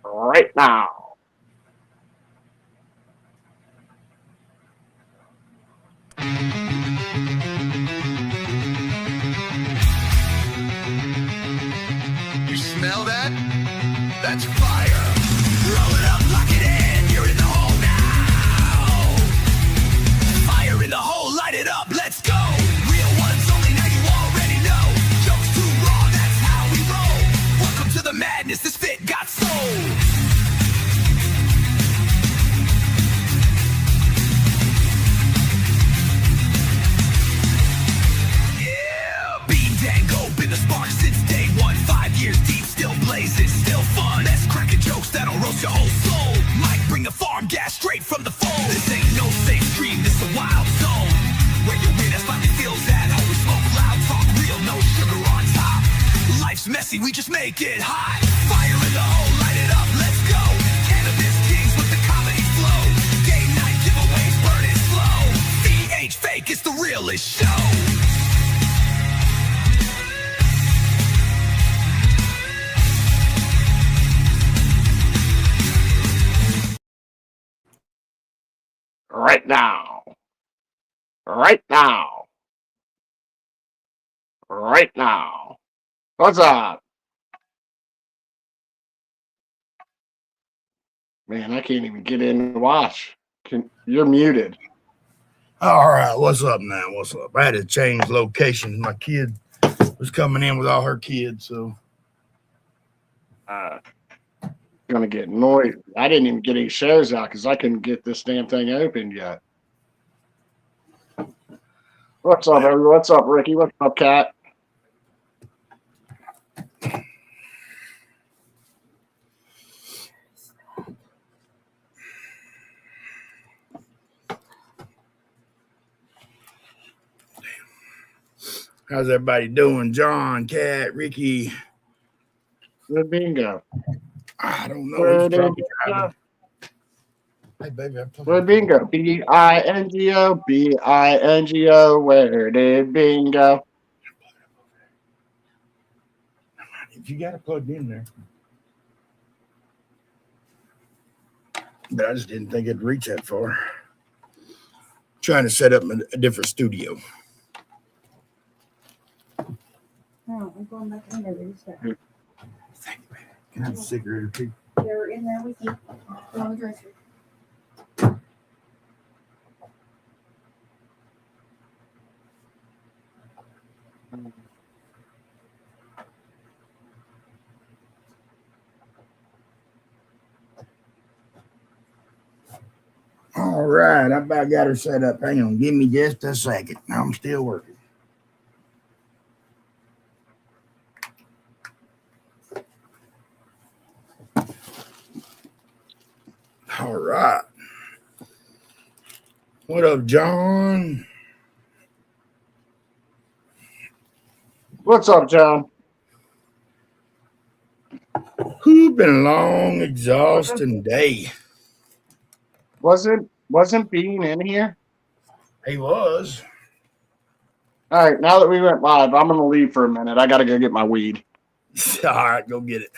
Right now. You smell that? That's fire. Roll it up, lock it in. You're in the hole now. Fire in the hole, light it up. Let's go. Real ones only, now you already know. Jokes too raw, that's how we roll. Welcome to the madness. This fit got soul. Been the spark since day one. 5 years deep, still blazing, still fun. That's cracking jokes that'll roast your whole soul. Might bring the farm gas straight from the phone. This ain't no safe stream, this a wild zone. Where you win, that's finally feels at home. We smoke loud, talk real, no sugar on top. Life's messy, we just make it hot. Fire in the hole, light it up, let's go. Cannabis kings with the comedy flow. Game night giveaways, burn it slow. ain't fake, it's the realest show. Right now. Right now. Right now. What's up? Man, I can't even get in to watch. You're muted. All right, what's up now? What's up? I had to change location. My kid was coming in with all her kids, so Gonna get noisy. I didn't even get any shares out because I couldn't get this damn thing opened yet. What's up, everyone? What's up, Ricky? What's up, Kat? how's everybody doing? John, Kat, Ricky. Good bingo. I don't know. Where He's did probably it driving. go? Hey, baby, I'm talking Where bingo? B-I-N-G-O, B-I-N-G-O. Where did bingo? If you got it plugged in there. But I just didn't think it'd reach that far. Trying to set up a different studio. No, I'm going back in there. Thank you, baby. Can I have a cigarette or two? They're in there with you on the dresser. All right, I about got her set up. Hang on, give me just a second. I'm still working. All right. What up, John? What's up, John? Who been a long, exhausting day? Wasn't Bean in here? He was. All right, now that we went live, I'm gonna leave for a minute. I gotta go get my weed. All right, go get it.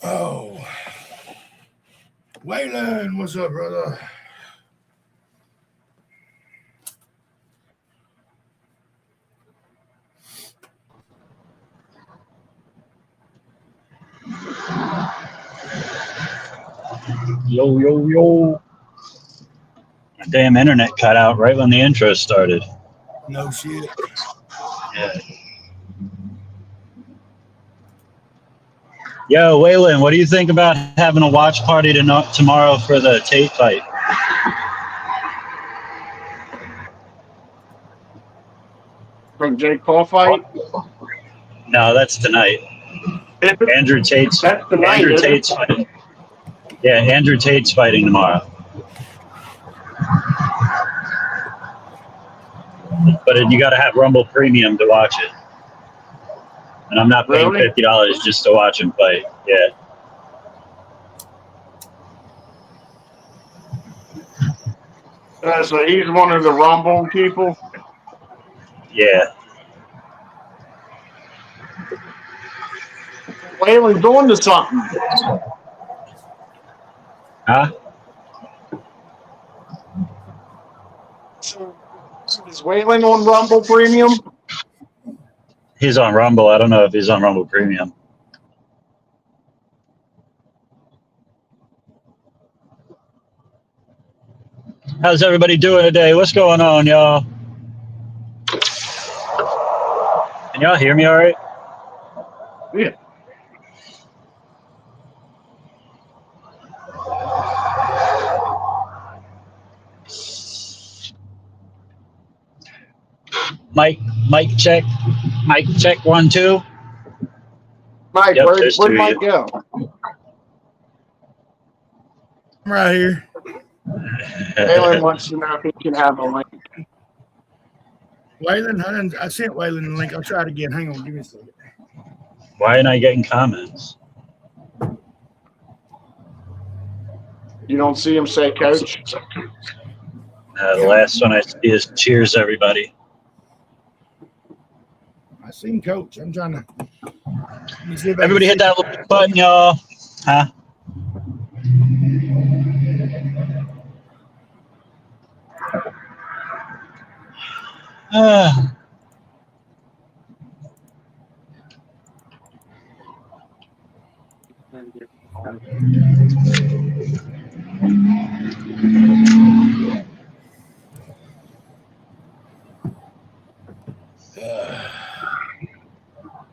Oh. Waylon, what's up, brother? Yo, yo, yo. My damn internet cut out right when the intro started. No shit. Yeah. Yo, Waylon, what do you think about having a watch party tomorrow for the Tate fight? From Jake Paul fight? No, that's tonight. Andrew Tate's That's tonight, Andrew isn't it? Tate's fighting. Yeah, Andrew Tate's fighting tomorrow. But you got to have Rumble Premium to watch it. And I'm not paying Really? $50 just to watch him fight. Yeah. So he's one of the Rumble people. Yeah. Waylon doing to something. Huh? So is Waylon on Rumble Premium? He's on Rumble. I don't know if he's on Rumble Premium. How's everybody doing today? What's going on, y'all? Can y'all hear me all right? Yeah. Mic check. Mic check 1 2. Mike, Yep, where'd there's two of Mike you. go? I'm right here. Waylon wants to know if he can have a link. Waylon, I sent Waylon the link. I'll try it again. Hang on, give me a second. Why ain't I getting comments? You don't see him say coach? The last one I see is cheers, everybody. I seen Coach. I'm trying to. Let me see if I Everybody can hit that little button, y'all. Huh?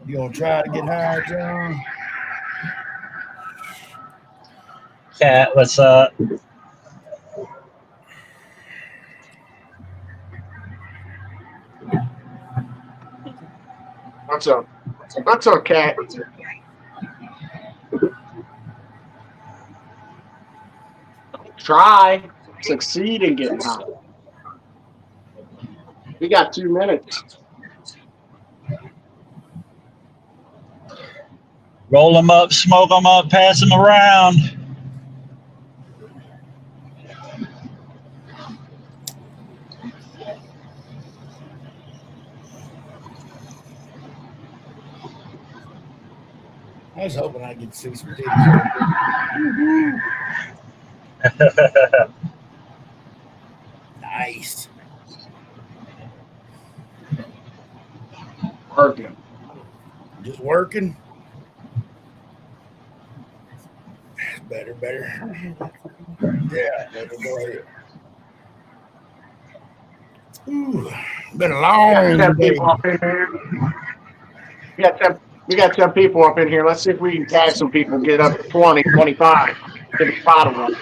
You gonna try to get hired, John? Cat, what's up? What's up? What's up, Cat? Try. Succeed in getting hot. We got 2 minutes. Roll them up, smoke them up, pass them around. I was hoping I'd get to see some titties. Nice. Working. Just working. Better. Yeah, better go ahead. Ooh, been a long We got 10 day. people up in here. We got 10 people up in here. Let's see if we can tag some people, get up to 20, 25. Get a bottom up.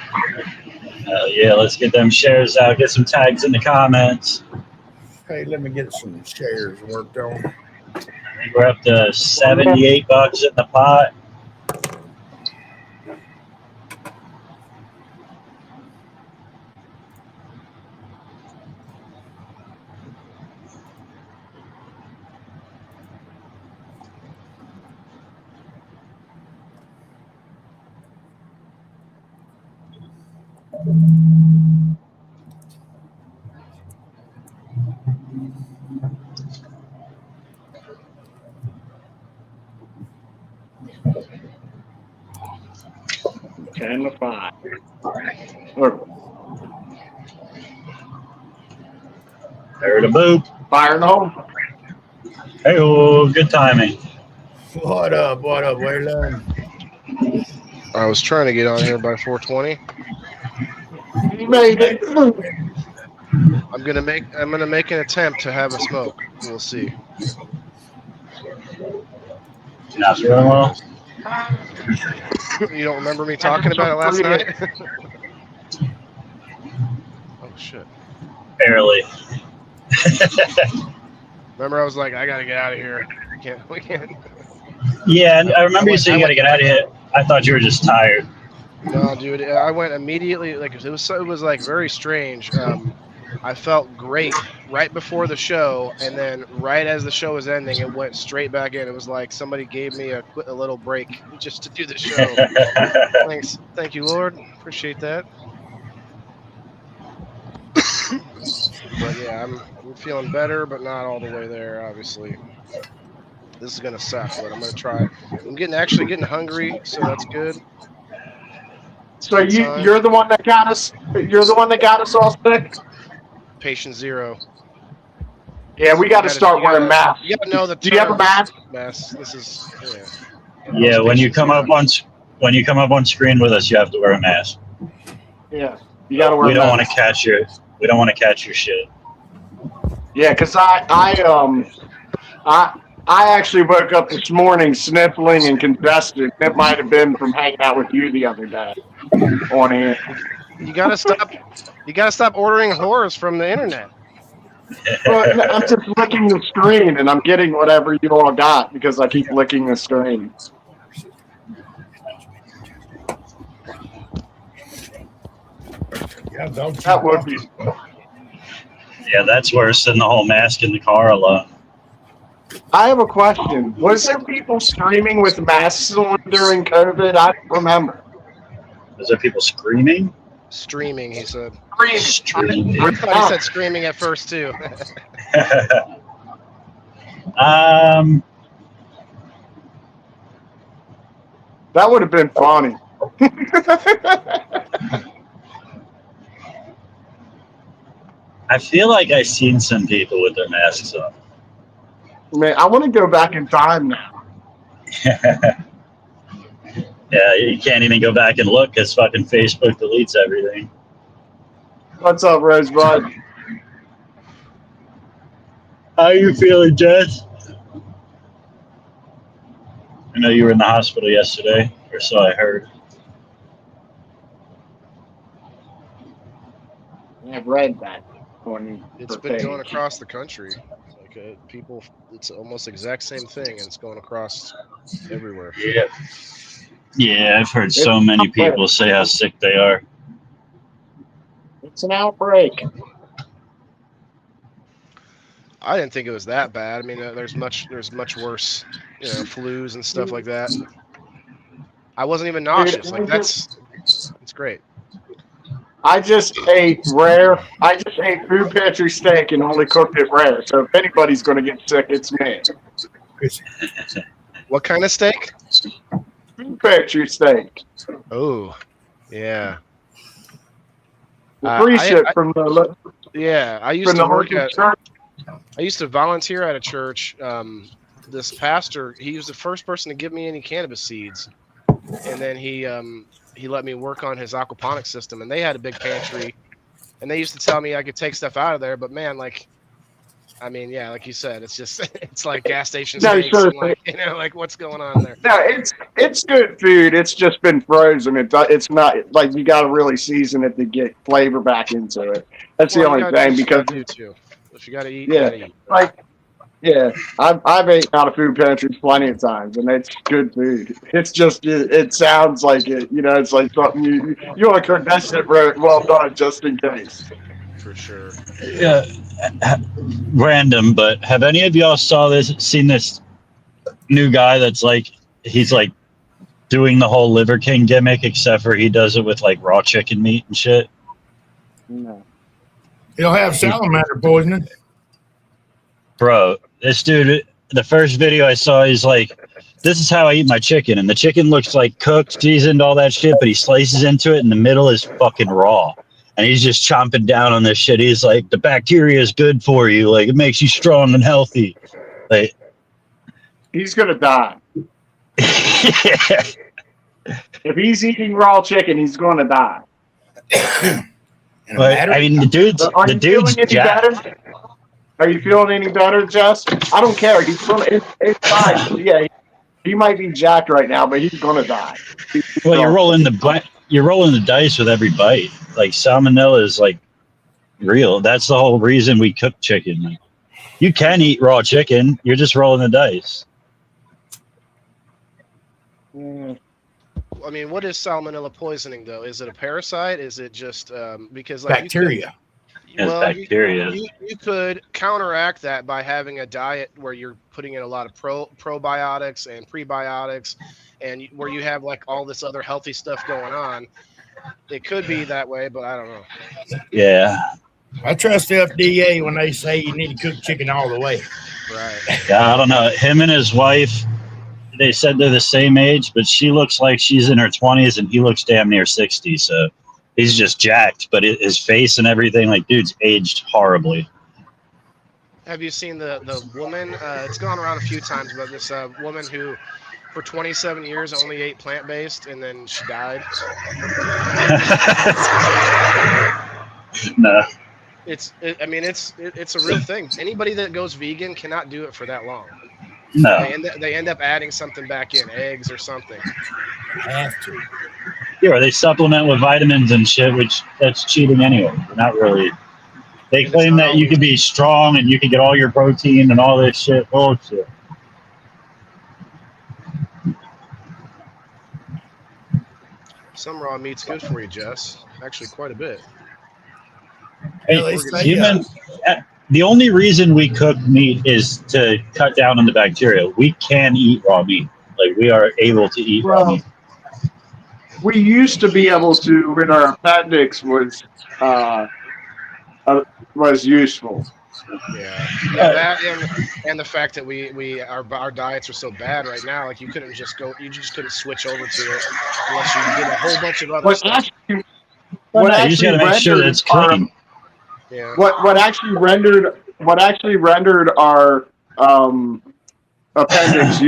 Yeah, let's get them shares out. Get some tags in the comments. Hey, let me get some shares worked on. I think we're up to $78 in the pot. Ten to 5. Look, There to boop. fire in the hole. Hey, oh, good timing. What up, Waylon? I was trying to get on here by 4:20. He made it. I'm gonna make an attempt to have a smoke. We'll see. Not feeling well? You don't remember me talking about it last night? Oh shit! Barely. Remember, I was like, I gotta get out of here. We can't. Yeah, I remember you saying you got to get out of here. I thought you were just tired. No, dude, I went immediately. Like it was like very strange. I felt great right before the show, and then right as the show was ending, it went straight back in. It was like somebody gave me a little break just to do the show. Thank you, Lord. Appreciate that. But yeah, I'm feeling better, but not all the way there. Obviously, this is gonna suck, but I'm gonna try it. I'm actually getting hungry, so that's good. It's So good sign. you're the one that got us. You're the one that got us all sick. Patient zero. Yeah, we got to start wearing masks. You gotta know the Do you have a terms. mask? This is Yeah, when you come up on screen with us, you have to wear a mask. Yeah, you got to wear. We a don't mask. want to catch your. We don't want to catch your shit. Yeah, because I actually woke up this morning sniffling and congested. It might have been from hanging out with you the other day on here. You gotta stop. You gotta stop ordering whores from the internet. Well, I'm just licking the screen and I'm getting whatever you all got because I keep licking the screen. Yeah, don't you That would be. Yeah, that's worse than the whole mask in the car alone. I have a question. Was there people screaming with masks on during COVID? I don't remember. Is there people screaming? Streaming, he said. Screaming. I thought he said screaming at first too. That would have been funny. I feel like I've seen some people with their masks on. Man, I want to go back in time now. Yeah, you can't even go back and look because fucking Facebook deletes everything. What's up, Rosebud? How you feeling, Jess? I know you were in the hospital yesterday, or so I heard. I've read that. It's been going across the country. Like people, it's almost the exact same thing, and it's going across everywhere. Yeah. Yeah, I've heard so many people say how sick they are. It's an outbreak. I didn't think it was that bad. I mean, there's much worse, flus and stuff like that. I wasn't even nauseous. Like that's great. I just ate food pantry steak and only cooked it rare. So if anybody's going to get sick, it's me. What kind of steak? Food pantry steak. Oh, yeah. Free shit from the. Yeah, I used to work at. I used to volunteer at a church. This pastor, he was the first person to give me any cannabis seeds, and then he let me work on his aquaponics system. And they had a big pantry, and they used to tell me I could take stuff out of there. But man, like you said, it's just it's like gas station steaks. Sure. Like what's going on there? No, it's good food. It's just been frozen. It's not like you got to really season it to get flavor back into it. That's the only thing because if you got to eat, yeah, you gotta eat. like yeah, I've ate out of food pantries plenty of times, and it's good food. It's just it sounds like it. It's like something you want to cook that shit well done just in case. For sure. Yeah, random, but have any of y'all seen this new guy that's like he's like doing the whole Liver King gimmick, except for he does it with like raw chicken meat and shit? No. He'll have salamander poisoning. Bro, this dude, the first video I saw, he's like, this is how I eat my chicken. And the chicken looks like cooked, seasoned, all that shit, but he slices into it and the middle is fucking raw. And he's just chomping down on this shit. He's like, the bacteria is good for you. Like, it makes you strong and healthy. Like, he's going to die. If he's eating raw chicken, he's going to die. But, I mean, the dude's jacked. Are you feeling any better, Jess? I don't care. He's feeling it's fine. Yeah, he might be jacked right now, but he's gonna die. Well, you're rolling the dice with every bite. Like salmonella is like real. That's the whole reason we cook chicken. Like, you can eat raw chicken. You're just rolling the dice. I mean, what is salmonella poisoning though? Is it a parasite? Is it just because like Bacteria. Bacteria. You could counteract that by having a diet where you're putting in a lot of probiotics and prebiotics, and where you have like all this other healthy stuff going on. It could be that way, but I don't know. Yeah, I trust the FDA when they say you need to cook chicken all the way. Right. Yeah, I don't know. Him and his wife, they said they're the same age, but she looks like she's in her 20s and he looks damn near 60. So he's just jacked, but his face and everything, like, dude's aged horribly. Have you seen the woman? It's gone around a few times, but this woman who, for 27 years, only ate plant-based, and then she died. No. It's a real thing. Anybody that goes vegan cannot do it for that long. No. They end up adding something back in, eggs or something. Have to. Yeah, or they supplement with vitamins and shit, which that's cheating anyway. Not really. They And claim it's not that you can be strong and you can get all your protein and all this shit. Bullshit. Some raw meat's good for you, Jess. Actually, quite a bit. Hey, Yeah, they say, human, the only reason we cook meat is to cut down on the bacteria. We can eat raw meat. Like, we are able to eat raw Well, meat. we used to be able to when our appendix was useful. Yeah, that and the fact that our diets are so bad right now. Like you just couldn't switch over to it unless you did a whole bunch of other What stuff. actually, Well, what no, you just got to make sure that it's clean. Yeah, what actually rendered our appendix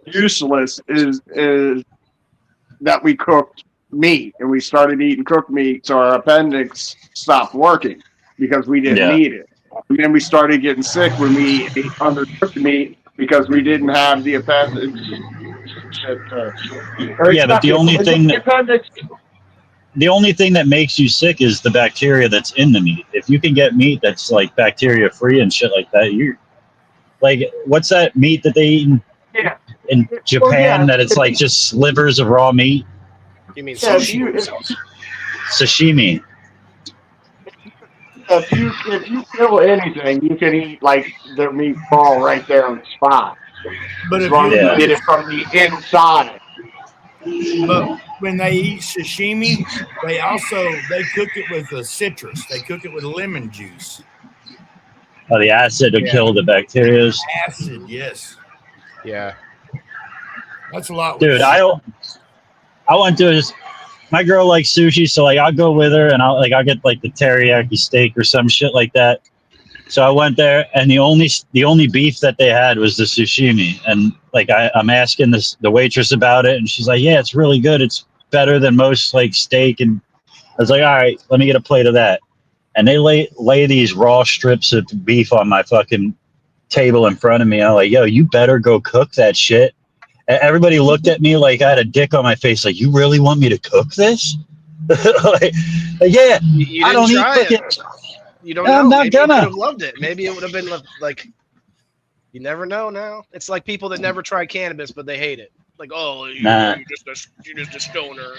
useless is that we cooked meat and we started eating cooked meat, so our appendix stopped working because we didn't need it. And then we started getting sick when we ate undercooked meat because we didn't have the appendix. Yeah, but the only thing that makes you sick is the bacteria that's in the meat. If you can get meat that's like bacteria free and shit like that, you're like, what's that meat that they eat in Japan that it's like just slivers of raw meat? you mean Yeah, sushi? Sashimi. if you kill anything, you can eat like the meat ball right there on the spot. But As if long you, as you get it from the inside. but when they eat sashimi, they cook it with citrus. They cook it with lemon juice. Oh, the acid to kill the bacteria. Acid, yes. Yeah, That's a lot. Dude, I went to my girl likes sushi, so like I'll go with her and I'll get like the teriyaki steak or some shit like that. So I went there and the only beef that they had was the sashimi. And like I'm asking the waitress about it and she's like, yeah, it's really good. It's better than most like steak. And I was like, all right, let me get a plate of that. And they lay these raw strips of beef on my fucking table in front of me. I'm like, yo, you better go cook that shit. And everybody looked at me like I had a dick on my face. Like, you really want me to cook this? like, yeah, you I don't didn't eat try cooking. it. You don't I'm know. not Maybe you gonna. could have loved it. Maybe it would have been like. You never know. Now it's like people that never try cannabis, but they hate it. Like, oh, Nah. you're just a stoner.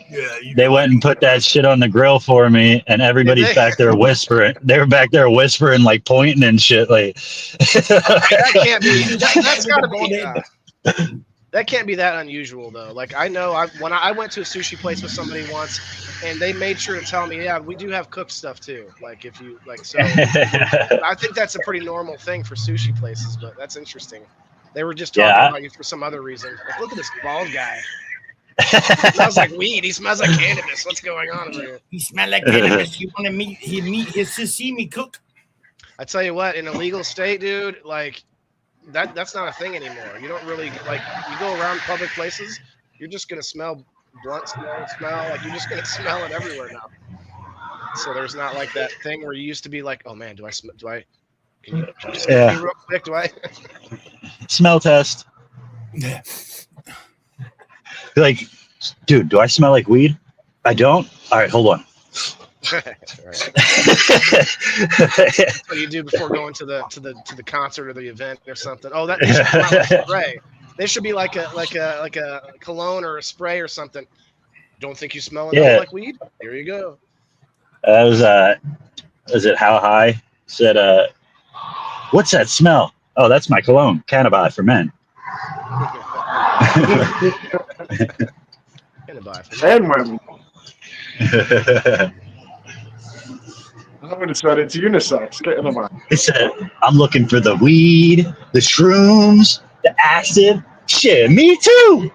Yeah, They went and put that shit on the grill for me, and everybody's back there whispering. They were back there whispering, like pointing and shit. Like That can't be. That's got to be. That can't be that unusual though. Like I know, when I went to a sushi place with somebody once, and they made sure to tell me, yeah, we do have cooked stuff too. Like if you like, so I think that's a pretty normal thing for sushi places. But that's interesting. They were just talking about you for some other reason. Like, look at this bald guy. He smells like weed. He smells like cannabis. What's going on over here? He smell like cannabis. You want to meet his sashimi cooked? I tell you what, in a legal state, dude, like that's not a thing anymore. You don't really like you go around public places, you're just gonna smell blunt smell, like you're just gonna smell it everywhere now. So there's not like that thing where you used to be like, oh man, can you just me real quick? Do I smell test? Like, dude, do I smell like weed? I don't. All right, hold on. That's what you do before going to the concert or the event or something. Oh, that should come out like a spray. There should be like a cologne or a spray or something. Don't think you smell enough like weed? Here you go. Was it How High? Said, what's that smell? Oh, that's my cologne, Cannabis for men. Cannabis. And women. I would have said it's unisex. Get in the mind. He said, I'm looking for the weed, the shrooms, the acid. Shit, me too.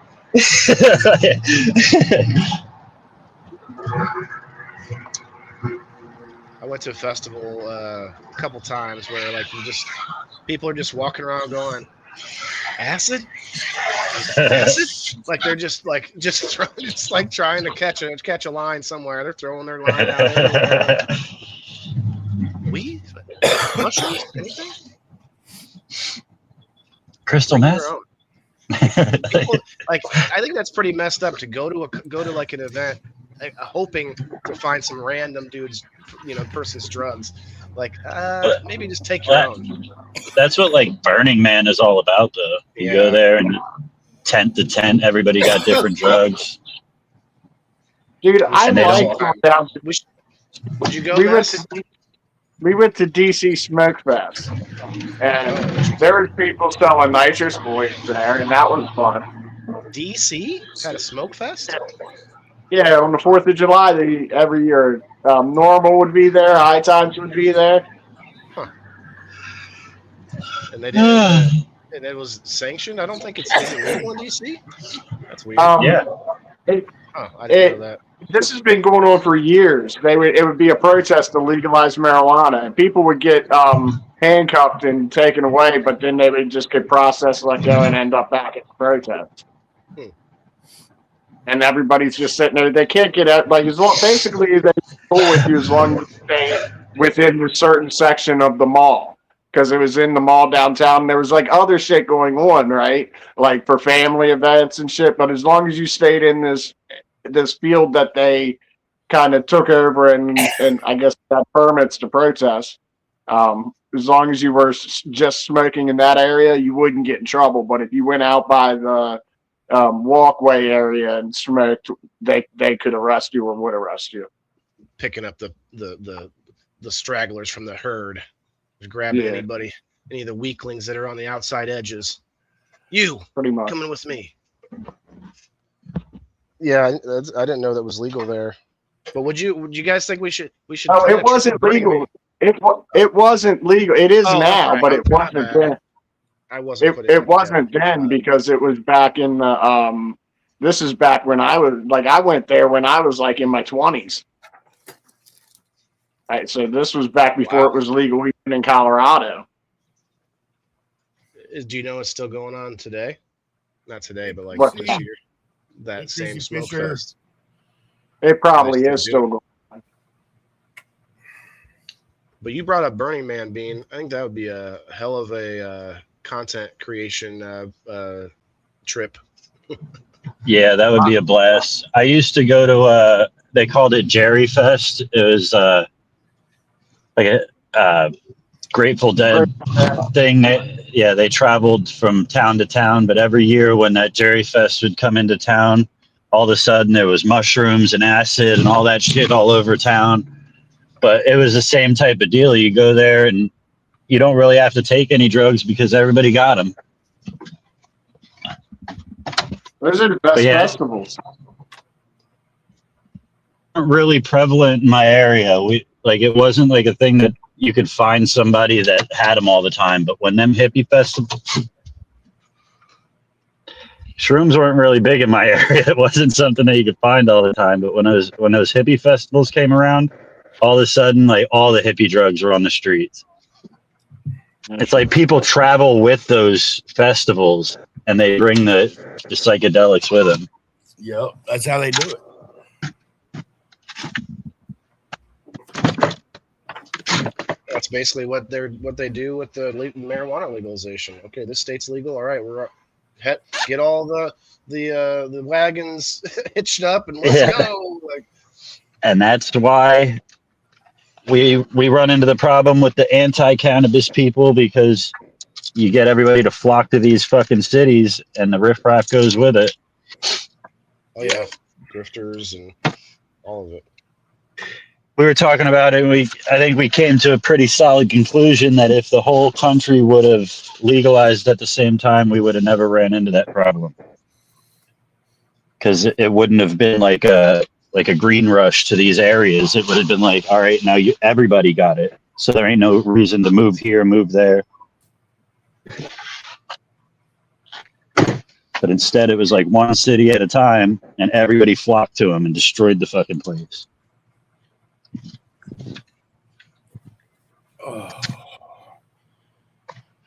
I went to a festival a couple times where like people are just walking around going, acid, acid, like they're just throwing, it's like trying to catch a line somewhere. They're throwing their line out there. Weed, mushrooms, anything. Crystal Bring meth. your own. People, like, I think that's pretty messed up to go to like an event, like, hoping to find some random dude's, person's drugs. Like, maybe just take your own. That's what like Burning Man is all about, though. You go there and tent to tent, everybody got different drugs. Dude, I And they like don't- going down. Would you go? We went Matt? to we went to DC Smoke Fest, and there was people selling nitrous boys there, and that was fun. DC had a smoke fest. Yeah, on the 4th of July, every year, Normal would be there, High Times would be there. And they did it, and it was sanctioned. I don't think it's illegal in DC. That's weird. Yeah. I didn't know that. This has been going on for years. It would be a protest to legalize marijuana, and people would get handcuffed and taken away, but then they would just get processed, let go, and end up back at the protest. And everybody's just sitting there. They can't get out. Like, basically, they go with you as long as you stay within a certain section of the mall. Because it was in the mall downtown. There was like other shit going on, right? Like for family events and shit. But as long as you stayed in this field that they kind of took over and I guess got permits to protest, as long as you were just smoking in that area, you wouldn't get in trouble. But if you went out by the walkway area and smoked, they could arrest you or would arrest you. Picking up the stragglers from the herd, just grabbing any of the weaklings that are on the outside edges. You Pretty much. coming with me? Yeah, I didn't know that was legal there. But would you guys think we should? Oh, it wasn't legal. It wasn't legal. It is now, right. but it wasn't then. I wasn't. It wasn't then because it was back in the this is back when I went there when I was like in my 20s. Right, so this was back before it was legal even in Colorado. Do you know it's still going on today? Not today, but like What? this year. That It's same DC smoke Fisher. fest. It probably They is still still going. But you brought up Burning Man, Bean. I think that would be a hell of a content creation trip. Yeah, that would be a blast. I used to go to they called it Jerry Fest. It was like a Grateful Dead thing. They traveled from town to town, but every year when that Jerry Fest would come into town, all of a sudden there was mushrooms and acid and all that shit all over town. But it was the same type of deal. You go there and you don't really have to take any drugs because everybody got them. Those are the best Yeah. festivals. Really prevalent in my area. It wasn't like a thing that you could find somebody that had them all the time. But when them hippie festivals, shrooms weren't really big in my area. It wasn't something that you could find all the time. But when those hippie festivals came around, all of a sudden, like all the hippie drugs were on the streets. It's like people travel with those festivals and they bring the psychedelics with them. Yep, that's how they do it. That's basically what they do with the marijuana legalization. Okay, this state's legal. All right, get all the wagons hitched up and let's go. Like, And that's why we run into the problem with the anti-cannabis people, because you get everybody to flock to these fucking cities and the riffraff goes with it. oh yeah, grifters and all of it. We were talking about it. I think we came to a pretty solid conclusion that if the whole country would have legalized at the same time, we would have never ran into that problem. Because it wouldn't have been like a like a green rush to these areas, it would have been like, all right, now everybody got it. So there ain't no reason to move here, move there. But instead, it was like one city at a time, and everybody flocked to him and destroyed the fucking place. Oh.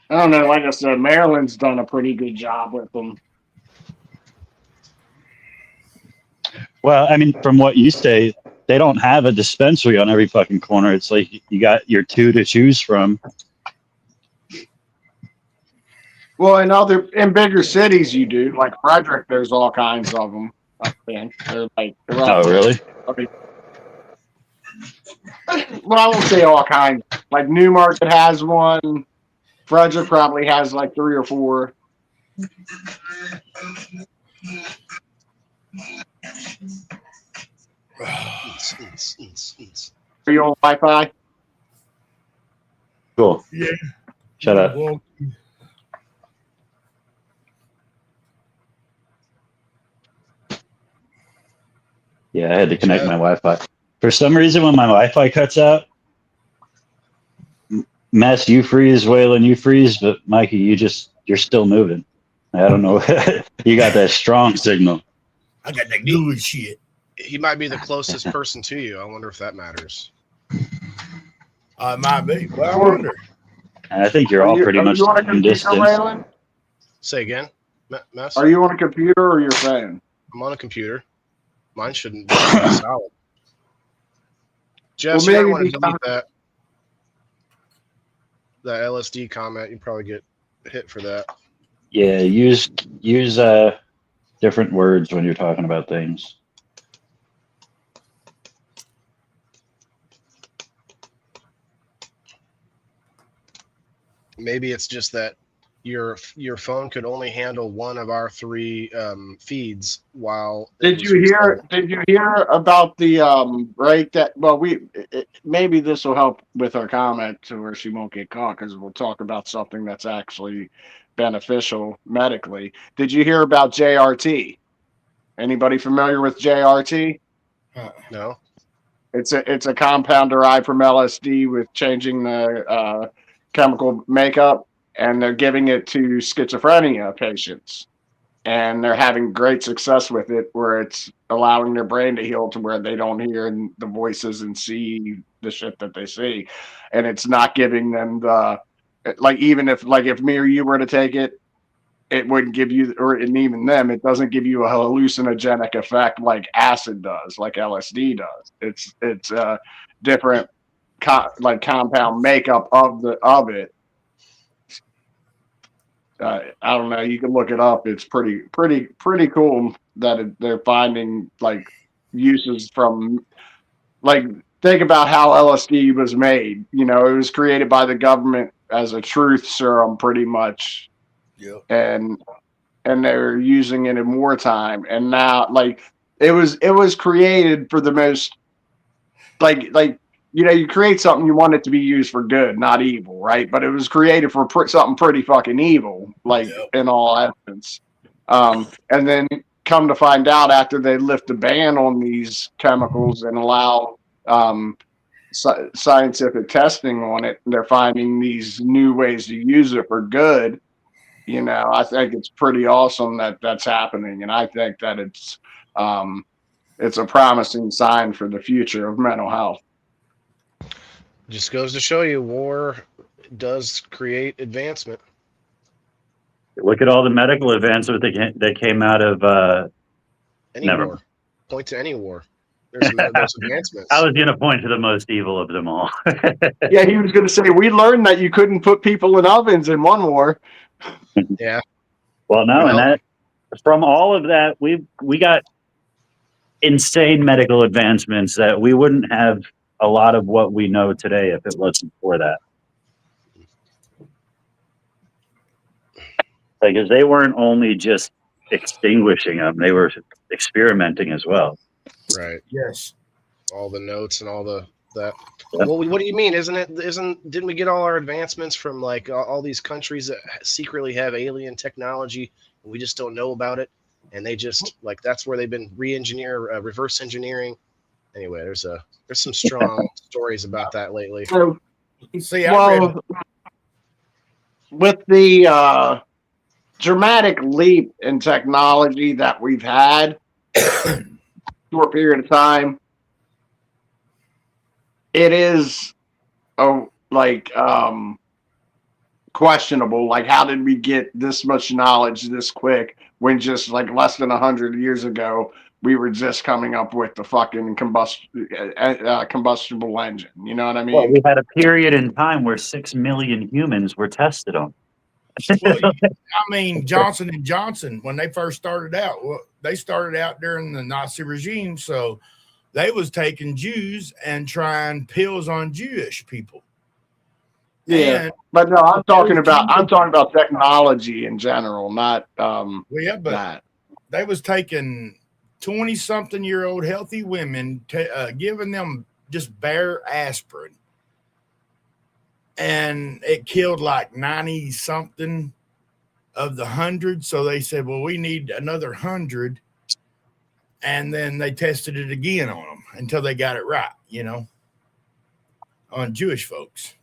I don't know. Like I said, Maryland's done a pretty good job with them. Well, I mean, from what you say, they don't have a dispensary on every fucking corner. It's like you got your two to choose from. Well, in bigger cities, you do. Like Frederick, there's all kinds of them. I think they're Oh, really? Okay. Well, I won't say all kinds. Like Newmarket has one. Frederick probably has like 3 or 4. Are you on Wi-Fi? Cool. Yeah. Shut up. Well, Yeah, I had to connect my Wi-Fi. For some reason, when my Wi-Fi cuts out, Mess, you freeze, Waylon, you freeze, but Mikey, you're still moving. I don't know. You got that strong signal. I got that good shit. He might be the closest person to you. I wonder if that matters. It might be. Well, I wonder. And I think you're all pretty much you on a in computer, distance. Waylon? Say again, Mess? Are you on a computer or your phone? I'm on a computer. Mine shouldn't be solid. Jess, Well, you might maybe want to delete because- that LSD comment. You probably get hit for that. Yeah, use different words when you're talking about things. Maybe it's just that your phone could only handle one of our 3 feeds while. Did you hear about the right that maybe this will help with our comment to where she won't get caught because we'll talk about something that's actually beneficial medically. Did you hear about JRT? Anybody familiar with JRT? No. It's a compound derived from LSD with changing the chemical makeup, and they're giving it to schizophrenia patients. And they're having great success with it, where it's allowing their brain to heal to where they don't hear the voices and see the shit that they see. And it's not giving them even if me or you were to take it, it wouldn't give you, and even them, it doesn't give you a hallucinogenic effect like acid does, like LSD does. It's a different compound makeup of it. I don't know. You can look it up. It's pretty cool that they're finding like uses from think about how LSD was made. You know, it was created by the government as a truth serum, pretty much. Yeah. And they're using it in wartime, and now it was created for the most you create something, you want it to be used for good, not evil, right? But it was created for something pretty fucking evil, in all essence. And then come to find out, after they lift the ban on these chemicals and allow scientific testing on it, they're finding these new ways to use it for good. You know, I think it's pretty awesome that that's happening, and I think that it's a promising sign for the future of mental health. Just goes to show you, war does create advancement. Look at all the medical advancement that came out of. Any Never. war. Point to any war. There's advancements. I was going to point to the most evil of them all. Yeah, he was going to say, we learned that you couldn't put people in ovens in one war. Yeah. Well, no, Well- and that from all of that, we got insane medical advancements that we wouldn't have a lot of what we know today if it wasn't for that. Because they weren't only just extinguishing them; they were experimenting as well. Right. Yes. All the notes and all that. Yeah. Well, what do you mean? Didn't we get all our advancements from like all these countries that secretly have alien technology and we just don't know about it? and they just like that's where they've been reverse engineering. Anyway, there's some strong stories about that lately. So, See, I read well, with the dramatic leap in technology that we've had, short period of time, it is questionable. Like, how did we get this much knowledge this quick when just like less than 100 years ago we were just coming up with the fucking combustible engine? You know what I Well, mean? we had a period in time where 6 million humans were tested on. well, I mean, Johnson and Johnson, when they first started out, well, they started out during the Nazi regime, so they was taking Jews and trying pills on Jewish people. Yeah, And, but no, I'm talking about technology in general, not well, yeah, but that. they was taking 20-something-year-old healthy women, giving them just bare aspirin, and it killed like 90-something of the 100. So they said, well, we need another 100, and then they tested it again on them until they got it right, you know, on Jewish folks.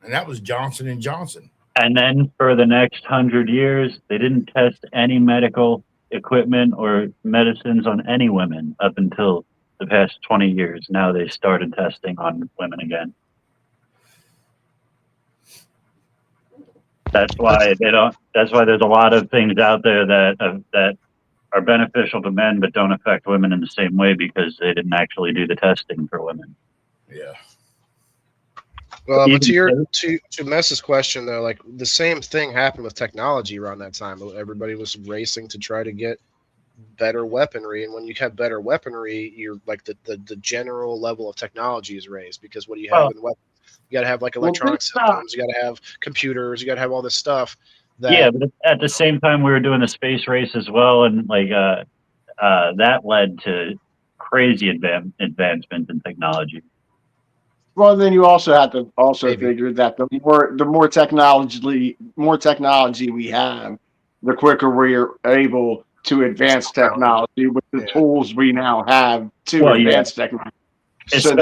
And that was Johnson and Johnson. And then for the next 100 years, they didn't test any medical equipment or medicines on any women up until the past 20 years. Now they started testing on women again. That's why they don't. That's why there's a lot of things out there that are beneficial to men but don't affect women in the same way because they didn't actually do the testing for women. Yeah. Well, but Even to Mess's question though, like the same thing happened with technology around that time. Everybody was racing to try to get better weaponry, and when you have better weaponry, you're like the general level of technology is raised because what do you have in weapons? You got to have like electronic systems. You got to have computers. You got to have all this stuff. Yeah, but at the same time, we were doing the space race as well, and like that led to crazy advancements in technology. Well, then you also have to figure that the more technology we have, the quicker we're able to advance technology with the tools we now have to advance technology. So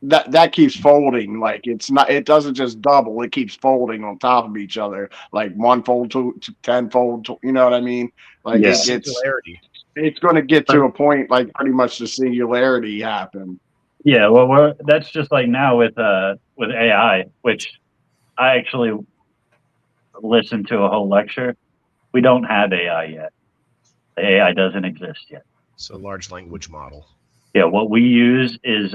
that keeps folding. Like it doesn't just double; it keeps folding on top of each other, like one fold to 10 fold. You know what I mean? Like it's going to get to a point like pretty much the singularity happen. Yeah, well, that's just like now with AI, which I actually listened to a whole lecture. We don't have AI yet. The AI doesn't exist yet. So large language model. Yeah, what we use is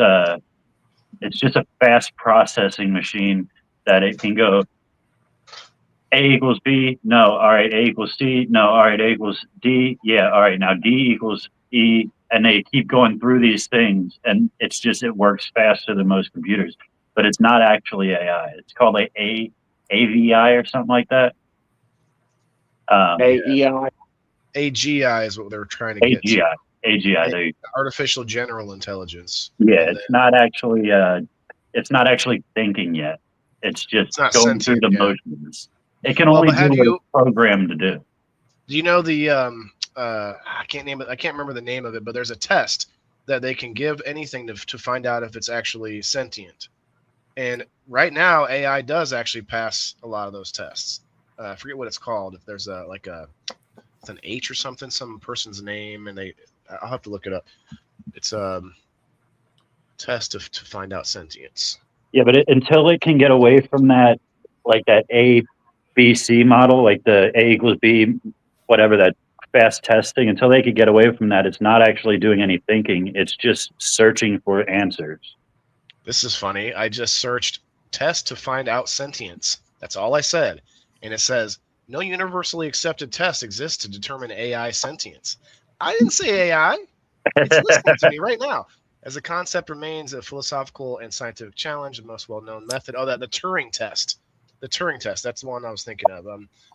it's just a fast processing machine that it can go A equals B, no, all right, A equals C, no, all right, A equals D, yeah, all right, now D equals E, and they keep going through these things, and it's just, it works faster than most computers, but it's not actually AI. It's called like AVI or something like that. AEI? AGI is what they're trying to get to. AGI, artificial general intelligence. Yeah, it's not actually thinking yet. It's just going through the motions. It can only do what it's programmed to do. Do you know the I can't remember the name of it, but there's a test that they can give anything to find out if it's actually sentient. And right now, AI does actually pass a lot of those tests. I forget what it's called. If there's it's an H or something, some person's name, and I'll have to look it up. It's a test to find out sentience. Yeah, but until it can get away from that, like that A, B, C model, like the A equals B, whatever, that fast testing, until they could get away from that, it's not actually doing any thinking. It's just searching for answers. This is funny. I just searched test to find out sentience. That's all I said. And it says, no universally accepted test exists to determine AI sentience. I didn't say AI. It's listening to me right now. As a concept remains a philosophical and scientific challenge, the most well-known method. Oh, the Turing test. The Turing test. That's the one I was thinking of.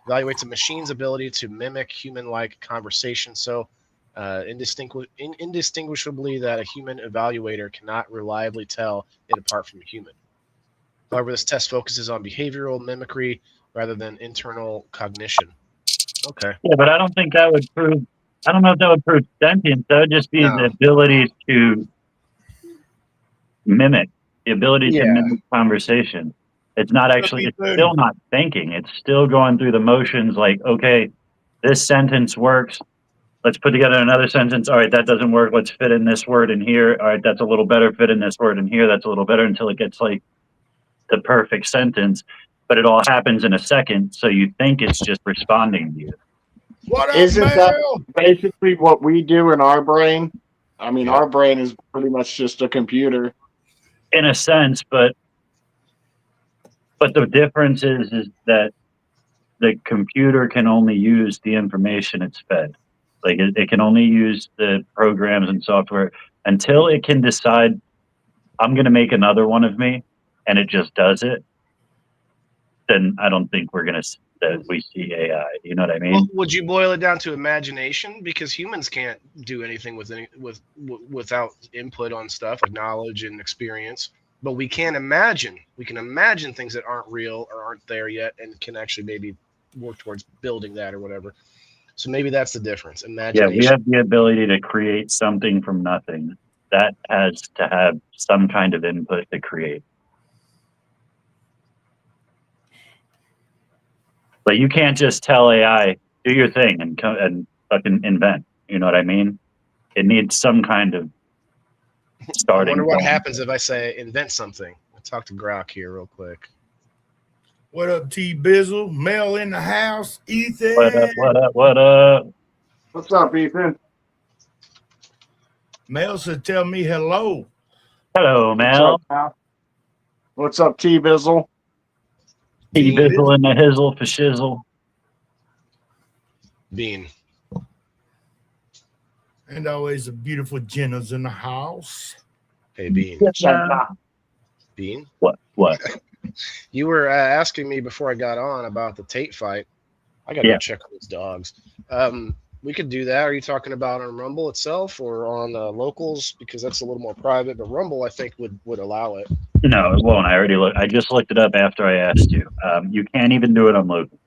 Evaluates a machine's ability to mimic human-like conversation so indistinguishably that a human evaluator cannot reliably tell it apart from a human. However, this test focuses on behavioral mimicry rather than internal cognition. Okay. Yeah, but I don't think that would prove. I don't know if that would prove sentience. That would just be No. the ability to mimic, the ability to Yeah. mimic conversation. It's not actually. It's Good. still not thinking. It's still going through the motions. Like, okay, this sentence works. Let's put together another sentence. All right, that doesn't work. Let's fit in this word in here. All right, that's a little better. Fit in this word in here. That's a little better until it gets like the perfect sentence. But it all happens in a second, so you think it's just responding to you. What up, Isn't that Mel? basically what we do in our brain? I mean, Yeah. our brain is pretty much just a computer. In a sense, but the difference is that the computer can only use the information it's fed. Like it can only use the programs and software until it can decide, I'm going to make another one of me, and it just does it. Then I don't think we're going to that we see AI. You know what I mean? Well, would you boil it down to imagination? Because humans can't do anything without input on stuff like knowledge and experience. But we can imagine. We can imagine things that aren't real or aren't there yet, and can actually maybe work towards building that or whatever. So maybe that's the difference. Yeah, Imagination. we have the ability to create something from nothing. That has to have some kind of input to create. But you can't just tell AI, do your thing and fucking invent. You know what I mean? It needs some kind of I starting wonder what point. happens if I say invent something. I'll talk to Grok here real quick. What up, T Bizzle? Mel in the house. Ethan. What up, what up, what up? What's up, Ethan? Mel said, tell me hello. Hello, Mel. What's up, Al? What's up, T Bizzle? T-bizzle in the hizzle for shizzle. Bean. And always the beautiful Jenna's in the house. Hey, Bean. Bean. What? You were asking me before I got on about the Tate fight. I gotta Yeah. go check on these dogs. We could do that. Are you talking about on Rumble itself or on locals? Because that's a little more private. But Rumble, I think, would allow it. No, it won't. I just looked it up after I asked you. You can't even do it on local.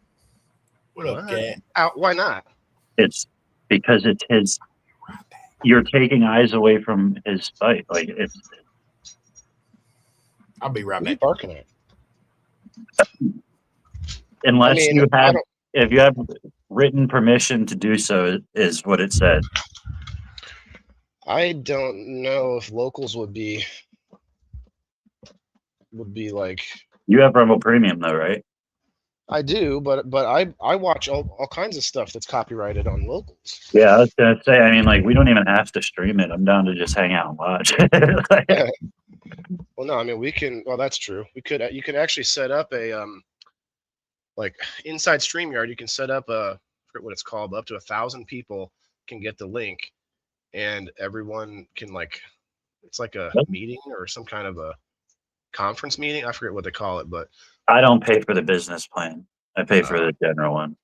What up, What? Cat? Why not? It's because it's his. You're taking eyes away from his fight. Like it's. I'll be right What are you back. barking at? Unless I mean, you I have, don't- if you have written permission to do so, is what it said. I don't know if locals would be like. You have Rumble Premium though, right? I do, but I watch all kinds of stuff that's copyrighted on locals. Yeah, I was gonna say. I mean, like we don't even have to stream it. I'm down to just hang out and watch. Well, no, I mean we can. Well, that's true. We could. You could actually set up a like inside StreamYard. You can set up I forget what it's called, but up to 1,000 people can get the link, and everyone can like. It's like a meeting or some kind of a conference meeting. I forget what they call it, but I don't pay for the business plan. I pay for the general one.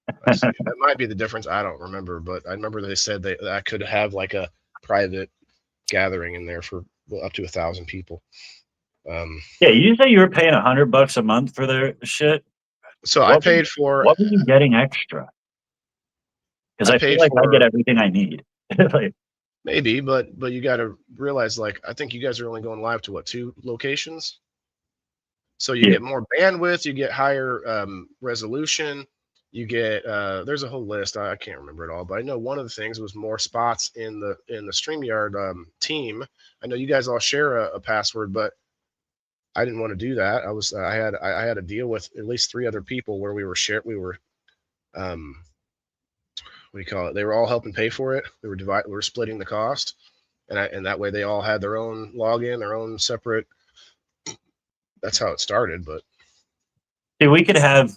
that might be the difference. I don't remember, but I remember they said that I could have like a private gathering in there for up to 1,000 people. Yeah, you say you were paying $100 a month for their shit. So I What paid for. What were you getting extra? Because I I feel paid like I for- get everything I need. Like, Maybe, but you got to realize, like, I think you guys are only going live to what, 2 locations? So you Yeah. get more bandwidth, you get higher resolution, you get there's a whole list. I can't remember it all, but I know one of the things was more spots in the StreamYard team. I know you guys all share a password, but I didn't want to do that. I had a deal with at least 3 other people where we were what do you call it? They were all helping pay for it. We were splitting the cost, and that way they all had their own login, their own separate. That's how it started. But see, we could have,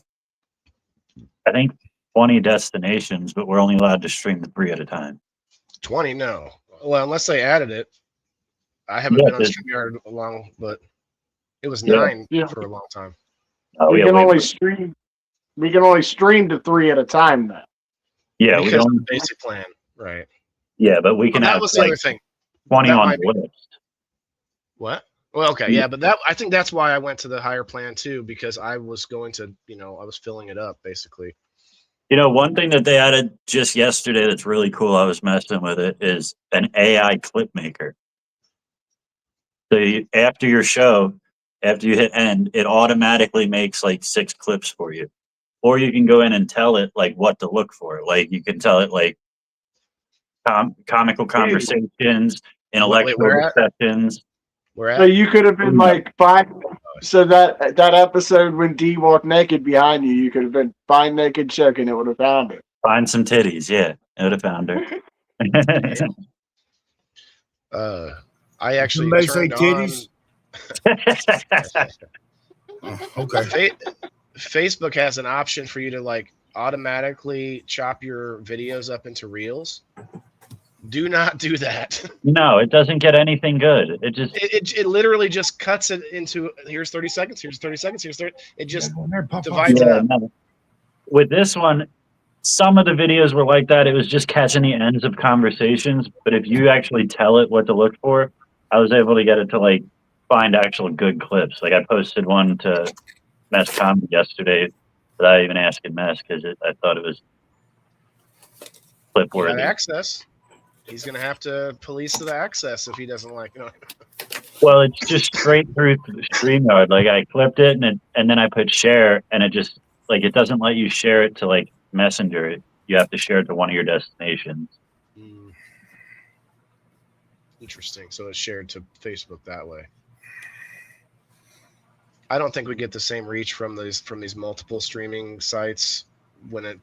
I think, 20 destinations, but we're only allowed to stream 3 at a time. 20, no. Well, unless they added it. I haven't Yeah, been on but- StreamYard long, but it was Yeah. 9 Yeah. for a long time. Oh, We yeah, can wait, only stream. We can only stream to 3 at a time. Then. yeah, we Because of the don't. basic plan, right? Yeah, but we can That have was the like other thing. 20 that on might the be- list. What? Well, okay, yeah, but I think that's why I went to the higher plan too, because I was going to, I was filling it up basically. You know, one thing that they added just yesterday that's really cool, I was messing with it, is an AI clip maker. So after your show, after you hit end, it automatically makes like 6 clips for you. Or you can go in and tell it like what to look for. Like you can tell it like comical conversations, intellectual where at? discussions. We're So at. you could have been like fine. So that episode when D walked naked behind you, you could have been fine naked chick and it would have found it. Find some titties, yeah. It would have found her. I actually Somebody say turned titties. on. Okay. Facebook has an option for you to like automatically chop your videos up into reels. Do not do that. No, it doesn't get anything good. It just It literally just cuts it into here's 30 seconds, here's 30 seconds, here's 30. It just Divides divides it up. no. With this one, some of the videos were like that. It was just catching the ends of conversations. But if you actually tell it what to look for, I was able to get it to like find actual good clips. Like I posted one to Mess Comedy yesterday without even asking Mess because I thought it was clip You got worthy. access. He's gonna have to police the access if he doesn't like it. Well, it's just straight through StreamYard. Like I clipped it and then I put share, and it just like it doesn't let you share it to like Messenger. You have to share it to one of your destinations. Interesting. So it's shared to Facebook that way. I don't think we get the same reach from these multiple streaming sites when it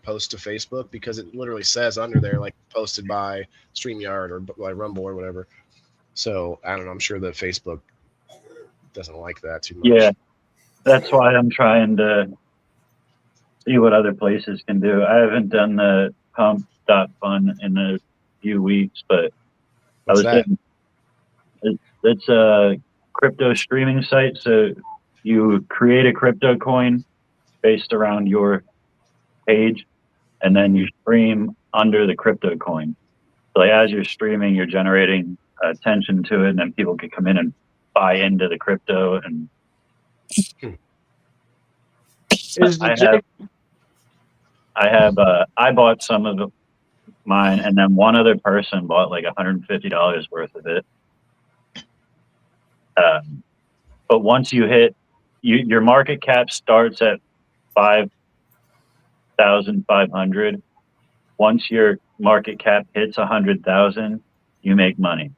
posts to Facebook, because it literally says under there like posted by StreamYard or by Rumble or whatever. So I don't know. I'm sure that Facebook doesn't like that too much. Yeah, that's why I'm trying to see what other places can do. I haven't done the pump.fun in a few weeks, but What's I was that? getting it's a crypto streaming site. So you create a crypto coin based around your page, and then you stream under the crypto coin. So like as you're streaming, you're generating attention to it, and then people can come in and buy into the crypto. And Is the I bought some of mine, and then one other person bought like $150 worth of it. But once you hit, your market cap starts at 5,500. Once your market cap hits 100,000, you make money.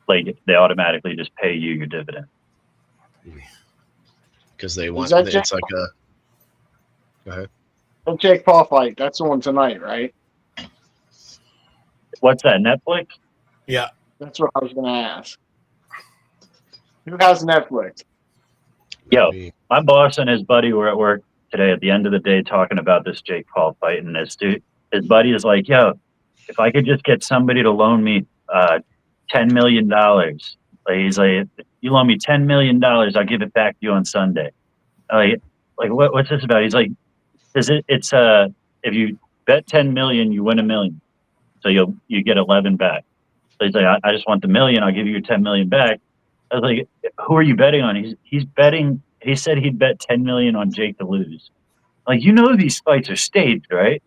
Like they automatically just pay you your dividend. Because they want that it's like a. Go ahead. the Jake Paul fight? That's the one tonight, right? What's that, Netflix? Yeah. That's what I was going to ask. Who has Netflix? Yo, my boss and his buddy were at work today at the end of the day talking about this Jake Paul fight, and this dude, his buddy is like, yo, if I could just get somebody to loan me $10 million, like he's like, you loan me $10 million, I'll give it back to you on Sunday. Like what's this about? He's like, it's if you bet 10 million, you win $1 million, so you get 11 back. So he's like, I just want the million, I'll give you your 10 million back. I was like, who are you betting on? He's betting. He said he'd bet 10 million on Jake to lose. Like, you know, these fights are staged, right?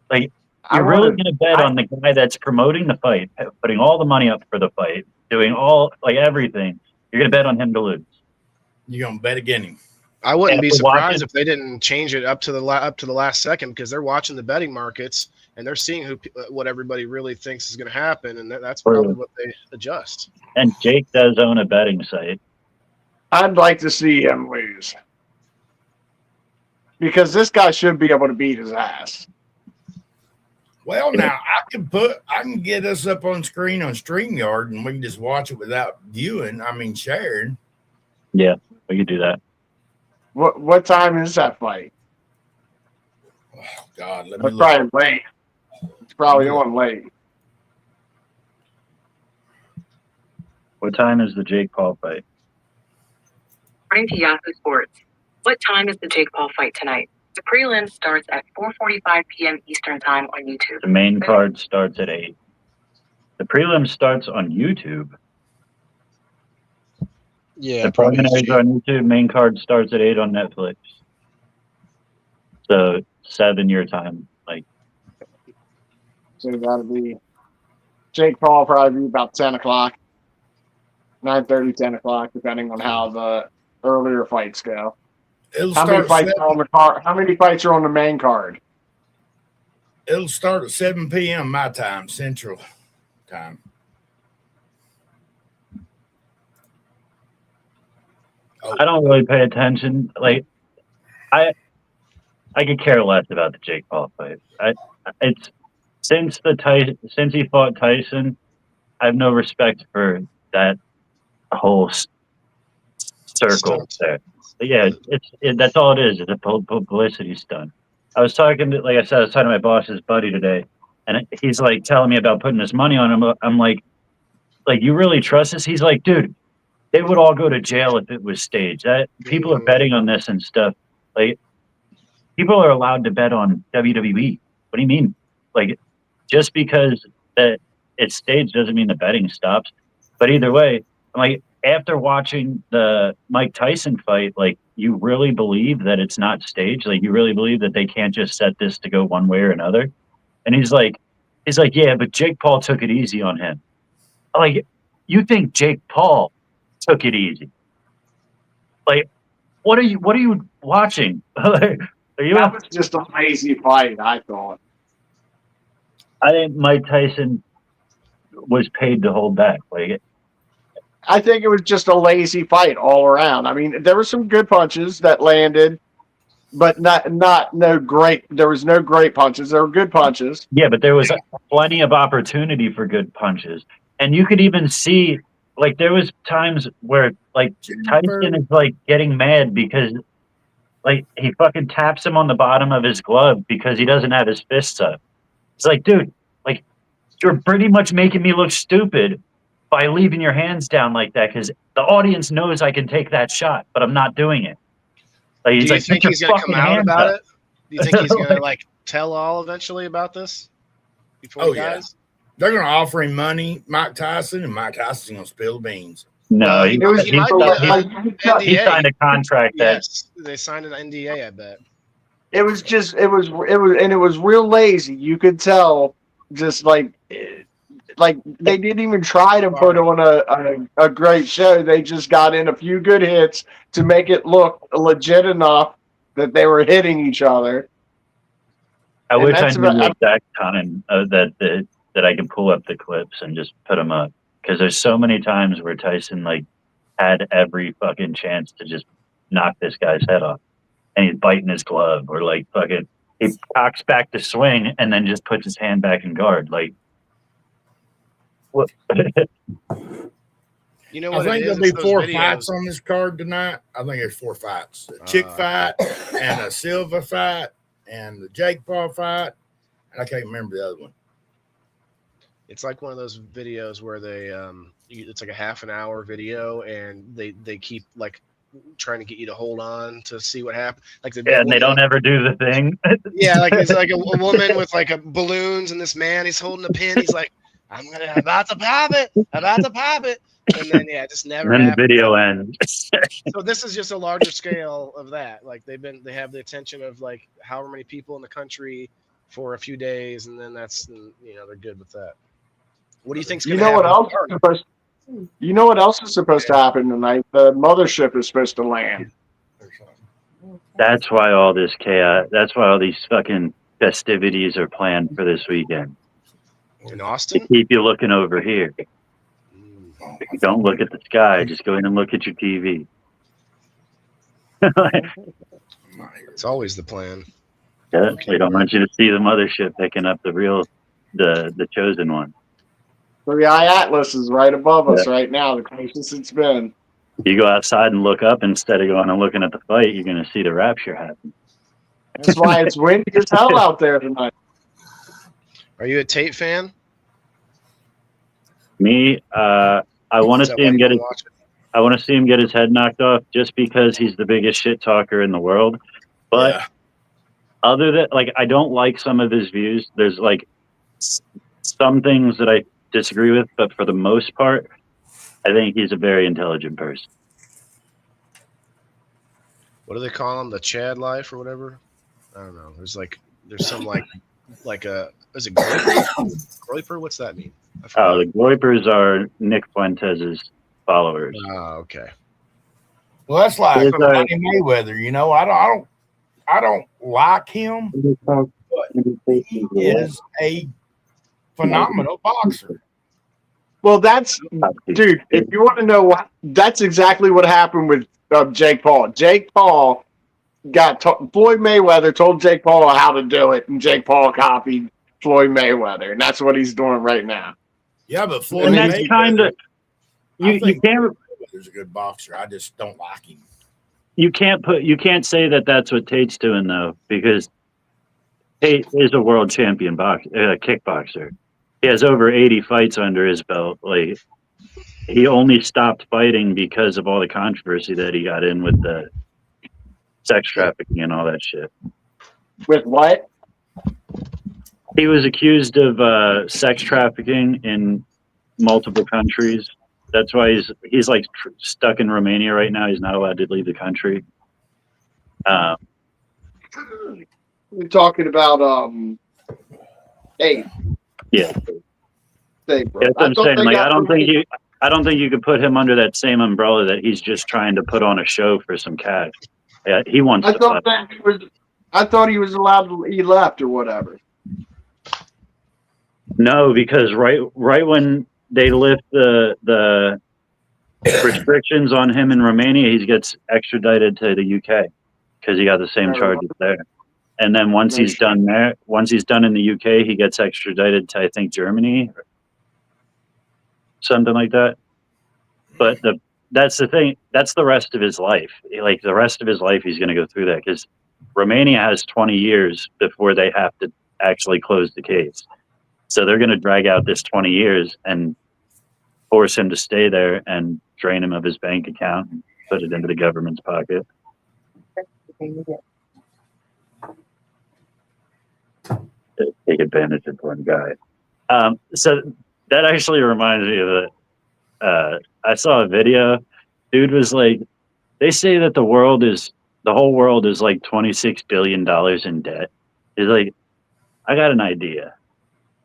Like, you're really going to bet on the guy that's promoting the fight, putting all the money up for the fight, doing all like everything. You're going to bet on him to lose. You're gonna bet against him. I wouldn't be After surprised watching- if they didn't change it up to the last second, because they're watching the betting markets and they're seeing what everybody really thinks is going to happen, and that's probably what they adjust. And Jake does own a betting site. I'd like to see him lose. Because this guy should be able to beat his ass. Well, now I can get us up on screen on StreamYard, and we can just watch it without viewing. I mean, sharing. Yeah, we could do that. What time is that fight? Oh God, let me It's look. probably late. It's probably on late. What time is the Jake Paul fight? According to Yahoo Sports, what time is the Jake Paul fight tonight? The prelim starts at 4:45 p.m. Eastern Time on YouTube. The main card starts at 8. The prelim starts on YouTube. Yeah, The preliminaries are on YouTube. Main card starts at 8 on Netflix. So 7 your time. Like, So that'll be Jake Paul probably be about 10 o'clock, 9:30, 10 o'clock, depending on how the earlier fights go. It'll How many start. fights are on the card? How many fights are on the main card? It'll start at 7 p.m. my time, Central Time. I don't really pay attention. Like, I could care less about the Jake Paul fight. It's since he fought Tyson, I have no respect for that whole circle there. But yeah, that's all it is. It's a publicity stunt. I was talking to, like I said, I was talking to my boss's buddy today, and he's like telling me about putting his money on him. I'm like, you really trust this? He's like, dude, they would all go to jail if it was staged. That people are betting on this and stuff. Like, people are allowed to bet on WWE. What do you mean? Like, just because that it's staged doesn't mean the betting stops. But either way, like, after watching the Mike Tyson fight, like, you really believe that it's not staged? Like, you really believe that they can't just set this to go one way or another? And he's like, yeah, but Jake Paul took it easy on him. Like, you think Jake Paul took it easy? Like, what are you watching? Are you? That was just a lazy fight, I thought. I think Mike Tyson was paid to hold back. Like, I think it was just a lazy fight all around. I mean, there were some good punches that landed, but no great. There was no great punches. There were good punches. yeah, but there was plenty of opportunity for good punches, and you could even see, like, there was times where, like, Tyson is, like, getting mad because, like, he fucking taps him on the bottom of his glove because he doesn't have his fists up. It's like, dude, like, you're pretty much making me look stupid by leaving your hands down like that, because the audience knows I can take that shot, but I'm not doing it. Like, Do he's you like, think "Put he's your going to come fucking out hands about up." it? Do you think he's going to, like, tell all eventually about this before Oh, he yeah. dies? They're going to offer him money, Mike Tyson, and Mike Tyson's going to spill the beans. No, Well, he It was He might just be, he signed a contract that Yes, they signed an NDA, I bet. it was real lazy. You could tell, just like they didn't even try to put on a great show. They just got in a few good hits to make it look legit enough that they were hitting each other. I And wish I that's knew the about- exact time that I can pull up the clips and just put them up, because there's so many times where Tyson, like, had every fucking chance to just knock this guy's head off, and he's biting his glove, or, like, fucking he cocks back to swing and then just puts his hand back in guard. Like, what? You know I what think it is? there'll be It's those 4 videos. fights on this card tonight. I think there's 4 fights: a Chick fight, and a Silva fight, and the Jake Paul fight, and I can't remember the other one. It's like one of those videos where they it's like a half an hour video, and they keep, like, trying to get you to hold on to see what happens. Like, Yeah, and they don't ever do the thing. Yeah, like, it's like a woman with, like, balloons, and this man, he's holding a pin. He's like, about to pop it, and then, yeah, it just never And then the happens. video ends. So this is just a larger scale of that. Like, they have the attention of, like, however many people in the country for a few days, and then that's, you know, they're good with that. What do you think's You going to know happen? what else is supposed? You know what else is supposed to happen tonight? The mothership is supposed to land. That's why all this chaos. That's why all these fucking festivities are planned for this weekend. In To Austin? keep you looking over here. Don't look at the sky. Just go in and look at your TV. It's always the plan. Yeah, they don't want you to see the mothership picking up the chosen one. So the Atlas is right above us right now, the closest it's been. You go outside and look up instead of going and looking at the fight. You're going to see the rapture happen. That's why it's windy as hell out there tonight. Are you a Tate fan? Me, I want to Is that see why him you get wanna his. watch it? I want to see him get his head knocked off just because he's the biggest shit talker in the world. But Yeah. other than, like, I don't like some of his views. There's, like, some things that I disagree with, but for the most part, I think he's a very intelligent person. What do they call him? The Chad life or whatever? I don't know. There's some like a is it Groiper? Groiper? What's that mean? I forgot. Oh, the Groipers are Nick Fuentes' followers. Oh, okay. Well, that's like It's, Money Mayweather. You know, I don't like him. He is a phenomenal boxer. Well, that's dude. If you want to know what, that's exactly what happened with Jake Paul. Jake Paul Floyd Mayweather told Jake Paul how to do it, and Jake Paul copied Floyd Mayweather, and that's what he's doing right now. Yeah, but Floyd And that's Mayweather, kind of I you think can't Mayweather's a good boxer. I just don't like him. you can't say that that's what Tate's doing though, because Tate is a world champion kickboxer. He has over 80 fights under his belt. Like, he only stopped fighting because of all the controversy that he got in with the sex trafficking and all that shit. With what? He was accused of sex trafficking in multiple countries. That's why he's like stuck in Romania right now. He's not allowed to leave the country. We're talking about hey. Yeah. Hey, bro. That's what I'm saying. Like, I don't think you could put him under that same umbrella that he's just trying to put on a show for some cash. Yeah, he wants. I thought he was allowed to. He left or whatever. No, because right when they lift the restrictions on him in Romania, he gets extradited to the UK because he got the same charges there. And then once he's done in the UK, he gets extradited to, I think, Germany, or something like that. But that's the thing. That's the rest of his life. Like, the rest of his life, he's going to go through that, because Romania has 20 years before they have to actually close the case. So they're going to drag out this 20 years and force him to stay there and drain him of his bank account and put it into the government's pocket. Take advantage of one guy. So that actually reminds me of it. I saw a video. Dude was like, they say that the whole world is like $26 billion in debt. He's like, I got an idea.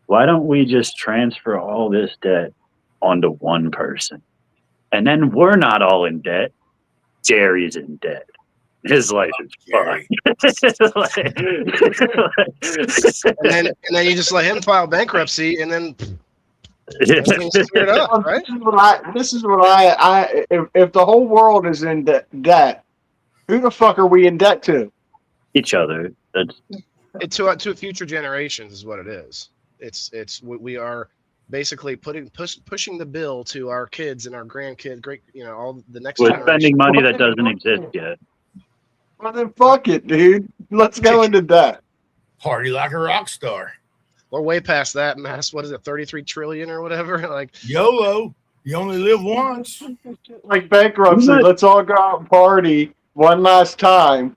Why don't we just transfer all this debt onto one person? And then we're not all in debt. Jerry's in debt. His life is fucked. and then you just let him file bankruptcy, and then everything's cleared up, right? This is what I if the whole world is in debt, who the fuck are we in debt to? Each other. To future generations is what it is. We are basically pushing the bill to our kids and our grandkids, all the next. We're spending money that doesn't exist yet. Well, then fuck it, dude. Let's go into debt. Party like a rock star. We're way past that, Mass. What is it, 33 trillion or whatever? Like, YOLO. You only live once. Like bankruptcy. Let's all go out and party one last time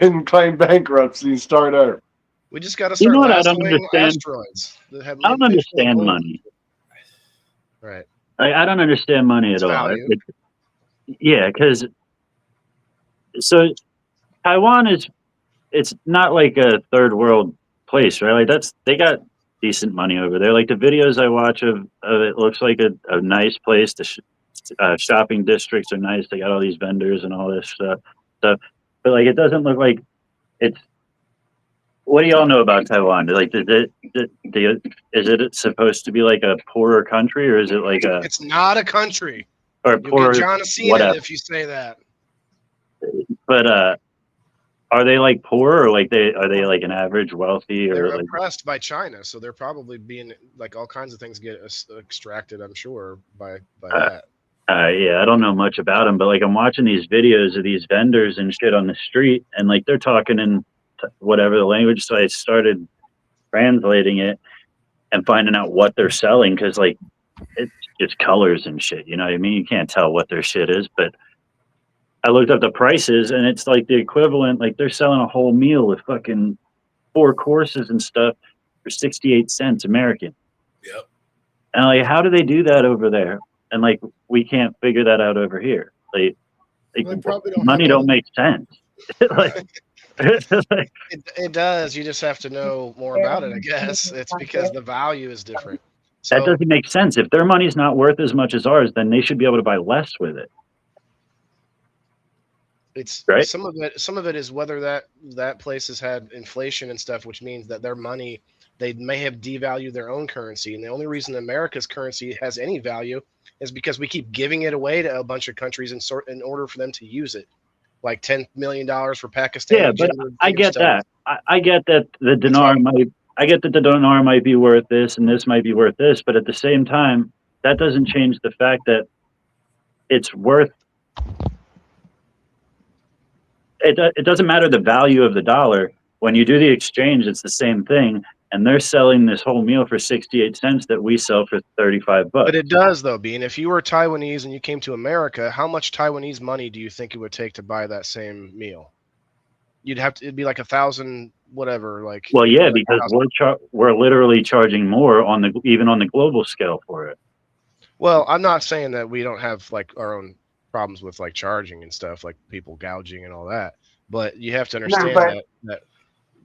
and claim bankruptcy and start over. We just got to start I don't lassoing understand. asteroids. I don't understand money. Right. I don't understand money at all. Yeah, because Taiwan it's not like a third world place, right? Like, they got decent money over there. Like, the videos I watch of it looks like a nice place. The shopping districts are nice. They got all these vendors and all this stuff. But like, it doesn't look like it's. What do y'all know about Taiwan? Like, is it supposed to be like a poorer country, or is it like a? It's not a country. Or poorer. John Cena if you say that. But are they like poor, or like are they like an average wealthy, or they're like oppressed by China, so they're probably being like all kinds of things get extracted. I'm sure by that. Yeah, I don't know much about them, but like, I'm watching these videos of these vendors and shit on the street, and like, they're talking in whatever the language. So I started translating it and finding out what they're selling, because like, it's just colors and shit. You know what I mean? You can't tell what their shit is, but. I looked up the prices, and it's like the equivalent. Like, they're selling a whole meal with fucking 4 courses and stuff for 68 cents American. Yep. And like, how do they do that over there? And like, we can't figure that out over here. Like They probably don't money don't make sense. Like, It does. You just have to know more about it, I guess. It's because the value is different. That So doesn't make sense. If their money's not worth as much as ours, then they should be able to buy less with it. it's Right. some of it is whether that place has had inflation and stuff, which means that their money, they may have devalued their own currency. And the only reason America's currency has any value is because we keep giving it away to a bunch of countries in order for them to use it. Like $10 million for Pakistan. Yeah, but I get that. I get that the dinar might. I get that the dinar might be worth this and this might be worth this, but at the same time, that doesn't change the fact that it's worth. It doesn't matter the value of the dollar. When you do the exchange, it's the same thing, and they're selling this whole meal for 68 cents that we sell for $35. But it does, though, Bean. If you were Taiwanese and you came to America, how much Taiwanese money do you think it would take to buy that same meal? It'd be like 1,000, whatever. Like, well, yeah, because we're literally charging more even on the global scale for it. Well, I'm not saying that we don't have like our own problems with like charging and stuff, like people gouging and all that. But you have to understand that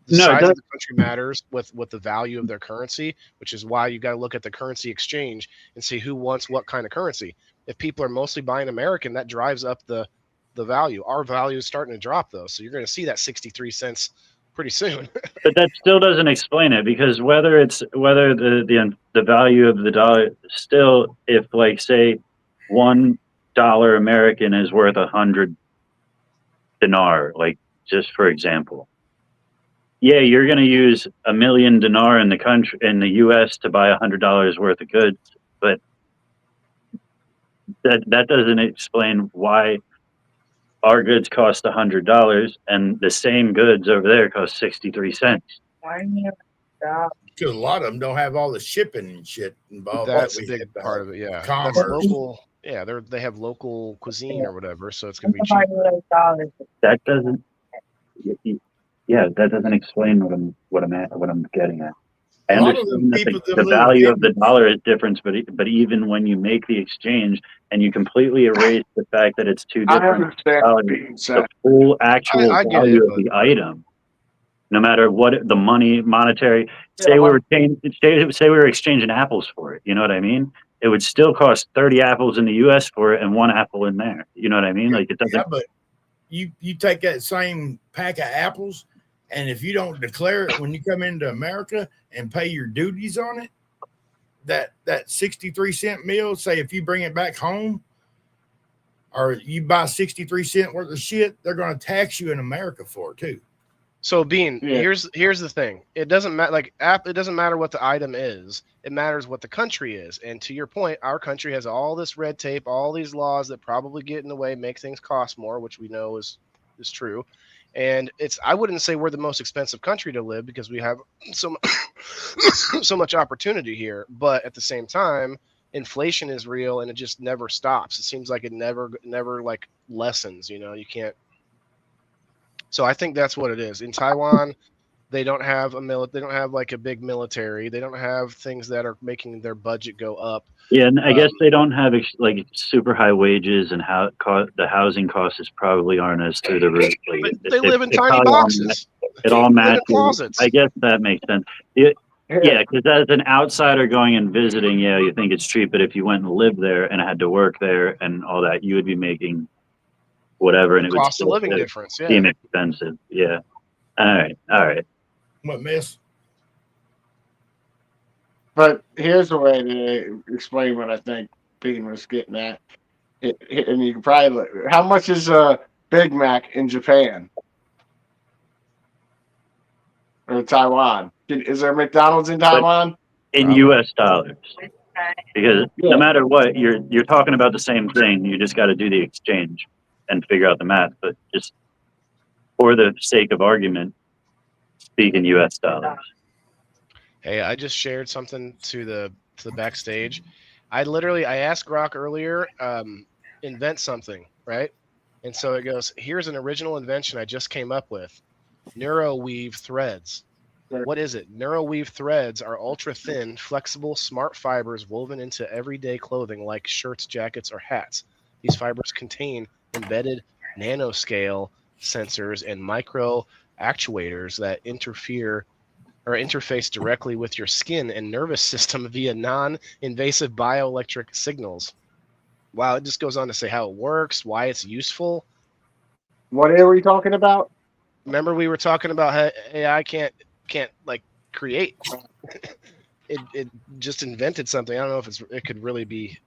the size of the country matters with the value of their currency, which is why you got to look at the currency exchange and see who wants what kind of currency. If people are mostly buying American, that drives up the value. Our value is starting to drop, though, so you're going to see that 63 cents pretty soon. But that still doesn't explain it, because whether the value of the dollar, still, if like say $1 American is worth 100 dinar, like just for example, yeah, you're going to use 1 million dinar in the U.S. to buy $100 worth of goods, but that doesn't explain why our goods cost $100 and the same goods over there cost 63 cents. Because a lot of them don't have all the shipping and shit involved. That's a big part of it. Yeah, commerce. That's local. Yeah, they have local cuisine or whatever, so it's going to be cheap. That doesn't. Yeah, that doesn't explain what I'm getting at. I understand that the value of the dollar is different, but even when you make the exchange and you completely erase the fact that it's two different dollars, the full actual value of the item, no matter what the monetary, say we were exchanging apples for it, you know what I mean? It would still cost 30 apples in the U.S. for it and 1 apple in there. You know what I mean? Like it doesn't. Yeah, but you take that same pack of apples, and if you don't declare it when you come into America and pay your duties on it, that 63-cent meal, say if you bring it back home or you buy 63 cent worth of shit, they're going to tax you in America for it too. So Bean, here's the thing. It doesn't matter it doesn't matter what the item is. It matters what the country is. And to your point, our country has all this red tape, all these laws that probably get in the way, make things cost more, which we know is true. And I wouldn't say we're the most expensive country to live because we have so much opportunity here. But at the same time, inflation is real and it just never stops. It seems like it never like lessens, you can't. So I think that's what it is. In Taiwan, they don't have they don't have like a big military. They don't have things that are making their budget go up. Yeah, and I guess they don't have like super high wages, and how the housing costs probably aren't as through the roof. Like, they live in tiny boxes. It all matches. Closets. I guess that makes sense. Yeah, because as an outsider going and visiting, you think it's cheap, but if you went and lived there and had to work there and all that, you would be making whatever, and it would cost of living difference. Yeah, seem expensive. Yeah. All right. What, miss? But here's the way to explain what I think Bean was getting at. And you can probably look, how much is a Big Mac in Japan? Or Taiwan? Is there McDonald's in Taiwan? In U.S. dollars. Because no matter what, you're talking about the same thing. You just got to do the exchange and figure out the math. But just for the sake of argument, speak in U.S. dollars. Hey, I just shared something to the backstage. I asked Grok earlier, invent something, right? And so it goes, here's an original invention I just came up with. NeuroWeave threads. What is it? NeuroWeave threads are ultra thin, flexible, smart fibers woven into everyday clothing like shirts, jackets, or hats. These fibers contain embedded nanoscale sensors and micro actuators that interfere or interface directly with your skin and nervous system via non-invasive bioelectric signals. Wow, it just goes on to say how it works, why it's useful. What are we talking about? Remember we were talking about how AI can't like create. It just invented something. I don't know if it could really be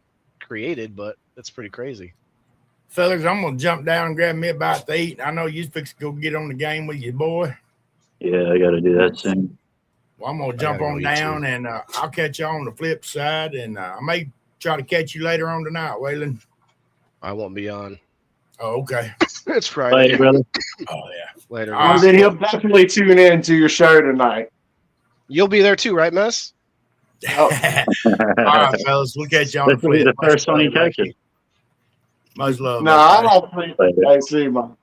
created, but it's pretty crazy. Fellas, I'm gonna jump down and grab me a bite to eat. I know you fix to go get on the game with your boy. Yeah, I got to do that soon. Well, I'm gonna jump gotta go on eat down, too. and I'll catch you on the flip side, and I may try to catch you later on tonight, Waylon. I won't be on. Oh, okay. It's Friday. Later, brother. Oh yeah. Later. All Well, right. guys. then he'll definitely tune in to your show tonight. You'll be there too, right, Mess? All right, fellas. We'll catch you on This the will be flip. the first one he Much love, catches. Much love. No, I'm everybody. actually. I see, man.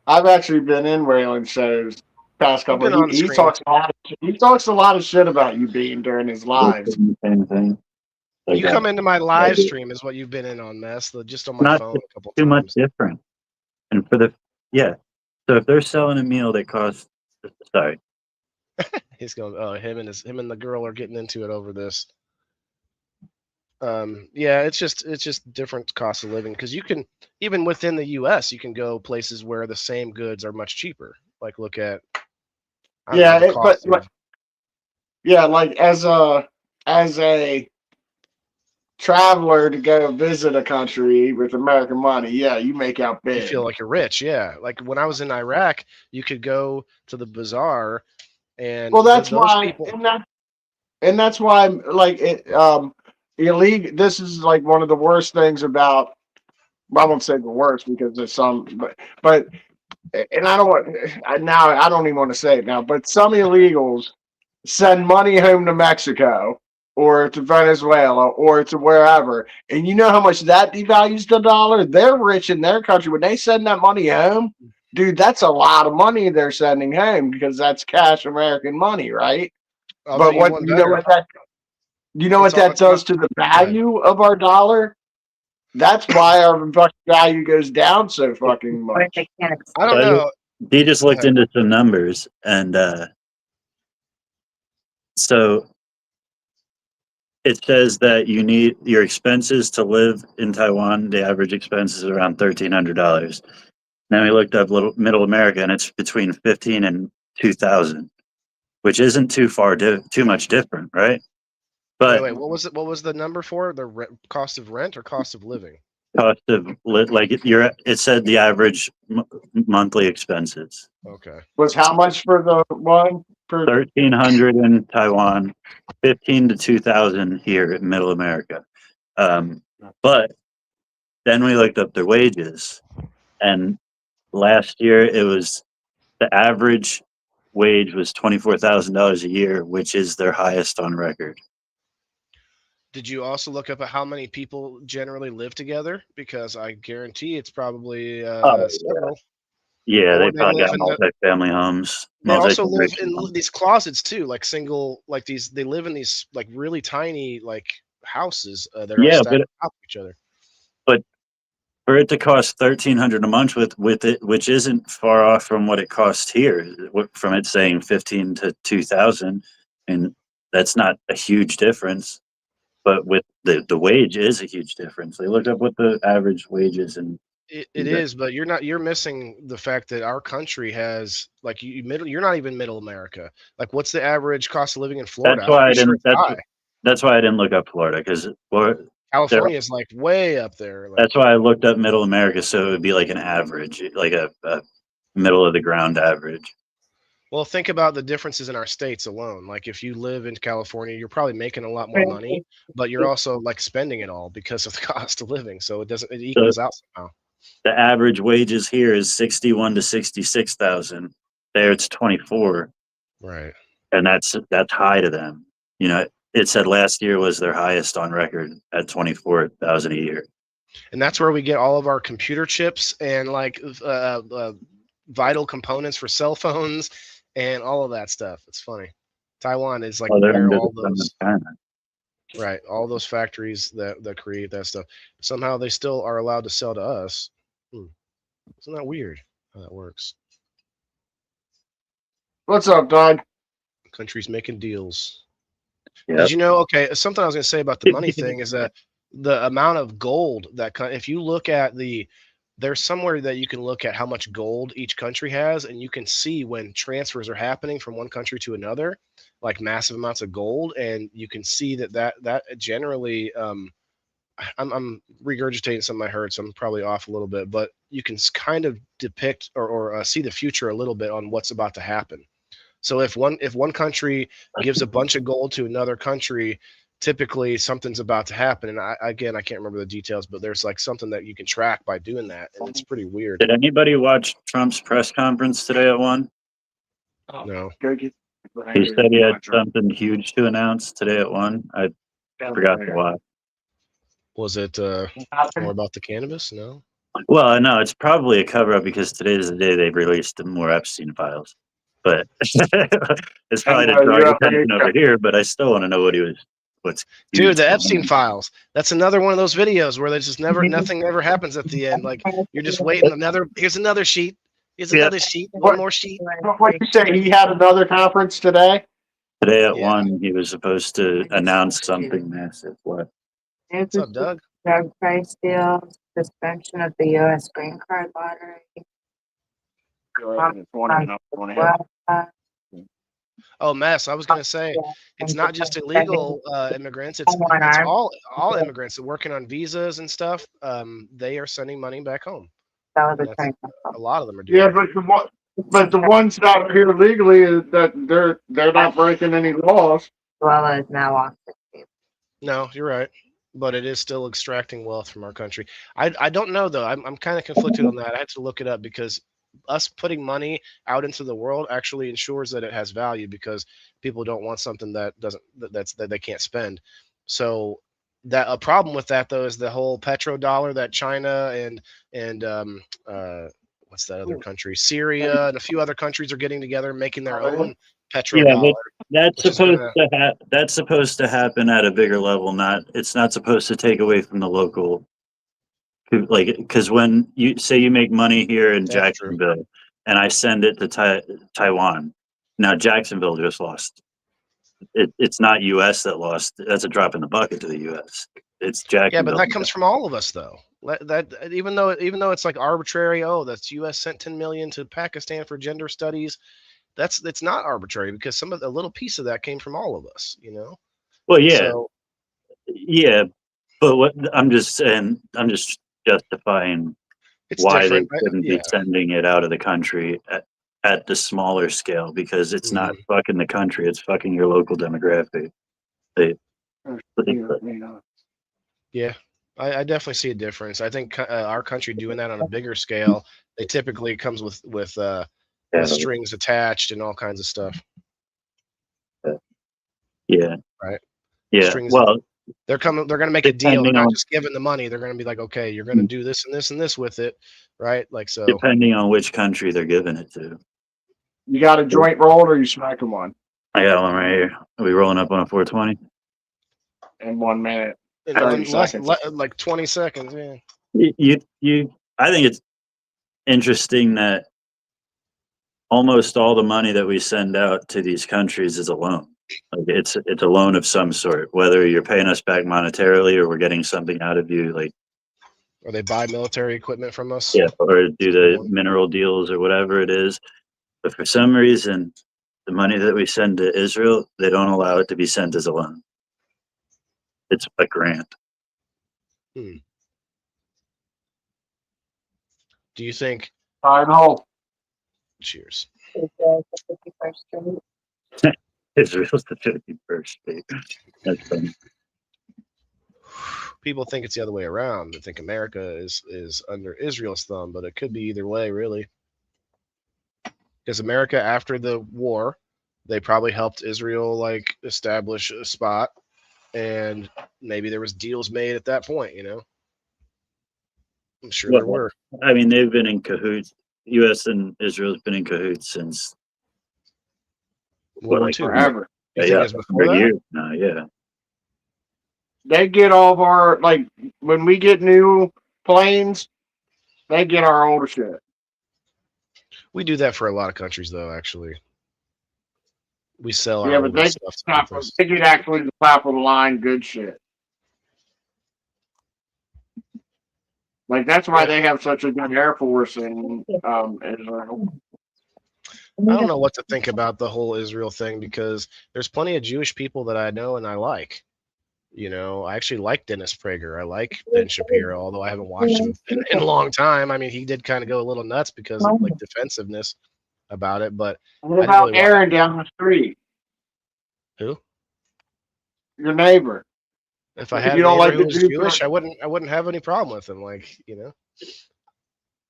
I've actually been in Waylon shows past You've couple. been on the He screen. talks a lot. He talks a lot of shit about you being during his lives. Same thing. Like You that. come into my live stream is what you've been in on, Mess. Just on my Not phone a couple too much times. different. And for the so if they're selling a meal that costs, sorry, He's going. Oh, him and the girl are getting into it over this. Yeah, it's just different cost of living because you can even within the U.S. you can go places where the same goods are much cheaper. Like look at I don't Yeah, know, the cost of- like as a traveler to go visit a country with American money, yeah, you make out you big. feel like you're rich. Yeah, like when I was in Iraq, you could go to the bazaar and Well, that's those why, people. and that's why, like it, illegal. This is like one of the worst things about. Well, I won't say the worst because there's some, but, and I don't want now. I don't even want to say it now. But some illegals send money home to Mexico or to Venezuela or to wherever, and you know how much that devalues the dollar. They're rich in their country when they send that money home. Dude, that's a lot of money they're sending home because that's cash American money, right? I'll But do what one you know better. what that It's all that does to the value of our dollar? That's why our value goes down so fucking much. I don't know. he just looked ahead. into some numbers, and so it says that you need your expenses to live in Taiwan. The average expense is around $1,300. Then we looked up Middle America, and it's between 15 and 2,000, which isn't too much different, right? But Wait, what was it? What was the number for the cost of rent or cost of living? cost of it said the average monthly expenses Okay. Was how much for the one? For 1,300 in Taiwan, 15 to 2,000 here in Middle America. But then we looked up their wages, and last year it was the average wage was $24,000 a year, which is their highest on record. Did you also look up at how many people generally live together? Because I guarantee it's probably yeah. several. Yeah, Or they they probably live got in the- multi-family homes. They also live in multi-generational homes. these closets too, like single, like these. They live in these like really tiny like houses that are Yeah, stacked but on top of each other. for it to cost $1,300 a month with it, which isn't far off from what it costs here, from it saying 15 to 2,000, and that's not a huge difference. But with the wage is a huge difference. They looked up what the average wage is, and It is, but you're missing the fact that our country has like you're not even middle America. Like what's the average cost of living in Florida? that's why I I'm pretty sure didn't. it's high. That's why I didn't look up Florida, because California is like way up there. Like, that's why I looked up Middle America, so it would be like an average, like a middle of the ground average. well, think about the differences in our states alone. Like if you live in California, you're probably making a lot more money, but you're also like spending it all because of the cost of living. So it equals out somehow. The average wages here is 61 to 66,000. There it's 24, Right. and that's high to them. You know, it said last year was their highest on record at 24,000 a year. And that's where we get all of our computer chips and like vital components for cell phones and all of that stuff. It's funny. Taiwan is like They're where under all the thumb of those China. right, all those factories that create that stuff. Somehow they still are allowed to sell to us. Isn't that weird how that works? What's up, Doug? Countries making deals. Yep. Did you know? Okay, something I was going to say about the money thing is that the amount of gold if you look at there's somewhere that you can look at how much gold each country has, and you can see when transfers are happening from one country to another, like massive amounts of gold, and you can see that generally. I'm regurgitating something I heard, so I'm probably off a little bit, but you can kind of depict or see the future a little bit on what's about to happen. So if one country gives a bunch of gold to another country, typically something's about to happen. And I can't remember the details, but there's like something that you can track by doing that, and it's pretty weird. Did anybody watch Trump's press conference today at 1? No. He said he had something huge to announce today at 1. I forgot to watch. Was it more about the cannabis? No. Well, no, it's probably a cover-up because today is the day they released more Epstein files. But it's probably to draw attention over here. But I still want to know what's. Dude, the Epstein files. That's another one of those videos where there's just nothing ever happens at the end. Like you're just waiting. Here's another sheet. Here's another sheet. One more sheet. What you say? He had another conference today. Today at 1, he was supposed to announce something massive. What? What's up, Doug? Drug price deal, suspension of the U.S. green card lottery. Oh, mess. I was going to say, it's not just illegal immigrants. It's all immigrants that are working on visas and stuff. They are sending money back home. A lot of them are doing but the ones that are here legally is that they're not breaking any laws. As well as now. No, you're right. But it is still extracting wealth from our country. I don't know, though. I'm kind of conflicted on that. I had to look it up because us putting money out into the world actually ensures that it has value because people don't want something that they can't spend. So that a problem with that, though, is the whole petrodollar that China and what's that other country? Syria and a few other countries are getting together, making their own petrodollar. Yeah, that's supposed to happen at a bigger level. It's not supposed to take away from the local. Like, because when you say you make money here in Jacksonville, and I send it to Taiwan, now Jacksonville just lost. It's not U.S. that lost. That's a drop in the bucket to the U.S. It's Jacksonville. Yeah, but that comes from all of us, though. That even though it's like arbitrary. Oh, that's U.S. sent 10 million to Pakistan for gender studies. It's not arbitrary because a little piece of that came from all of us. You know. Well, yeah, so, yeah, but what I'm just saying, I'm just justifying why they couldn't be sending it out of the country at the smaller scale because it's not fucking the country, it's fucking your local demographic. Yeah, I definitely see a difference. I think our country doing that on a bigger scale, they typically comes with strings attached and all kinds of stuff. Yeah. Right. Yeah. Well, they're going to make a deal. They're not just giving the money. They're going to be like, okay, you're going to do this and this and this with it. Right. Like, so depending on which country they're giving it to. You got a joint roll or you smacking one? I got one right here. Are we rolling up on a 420? In 1 minute. Like 20 seconds. Yeah. I think it's interesting that almost all the money that we send out to these countries is a loan. Like it's a loan of some sort, whether you're paying us back monetarily or we're getting something out of you, like, or they buy military equipment from us. Yeah, or do the mineral deals or whatever it is. But for some reason, the money that we send to Israel, they don't allow it to be sent as a loan. It's a grant. Do you think? I know. Cheers. Israel's the 51st state. That's funny. People think it's the other way around. They think America is under Israel's thumb, but it could be either way, really. Because America, after the war, they probably helped Israel like establish a spot, and maybe there was deals made at that point. You know, I'm sure there were. I mean, they've been in cahoots. U.S. and Israel's been in cahoots since. Forever. Yeah, years now, yeah. They get all of our, like, when we get new planes, they get our older shit. We do that for a lot of countries, though, actually. We sell our Yeah, but own they stuff to top, people. they get actually the top of the line good shit. Like that's why Yeah. they have such a good air force in Israel. I don't know what to think about the whole Israel thing because there's plenty of Jewish people that I know and I like. You know, I actually like Dennis Prager. I like Ben Shapiro, although I haven't watched him in a long time. I mean, he did kind of go a little nuts because of like defensiveness about it, but What I didn't about really watch Aaron down the street? who. Your neighbor. If I If had a you don't neighbor like who the was Jews, Jewish, I wouldn't have any problem with him. Like, you know.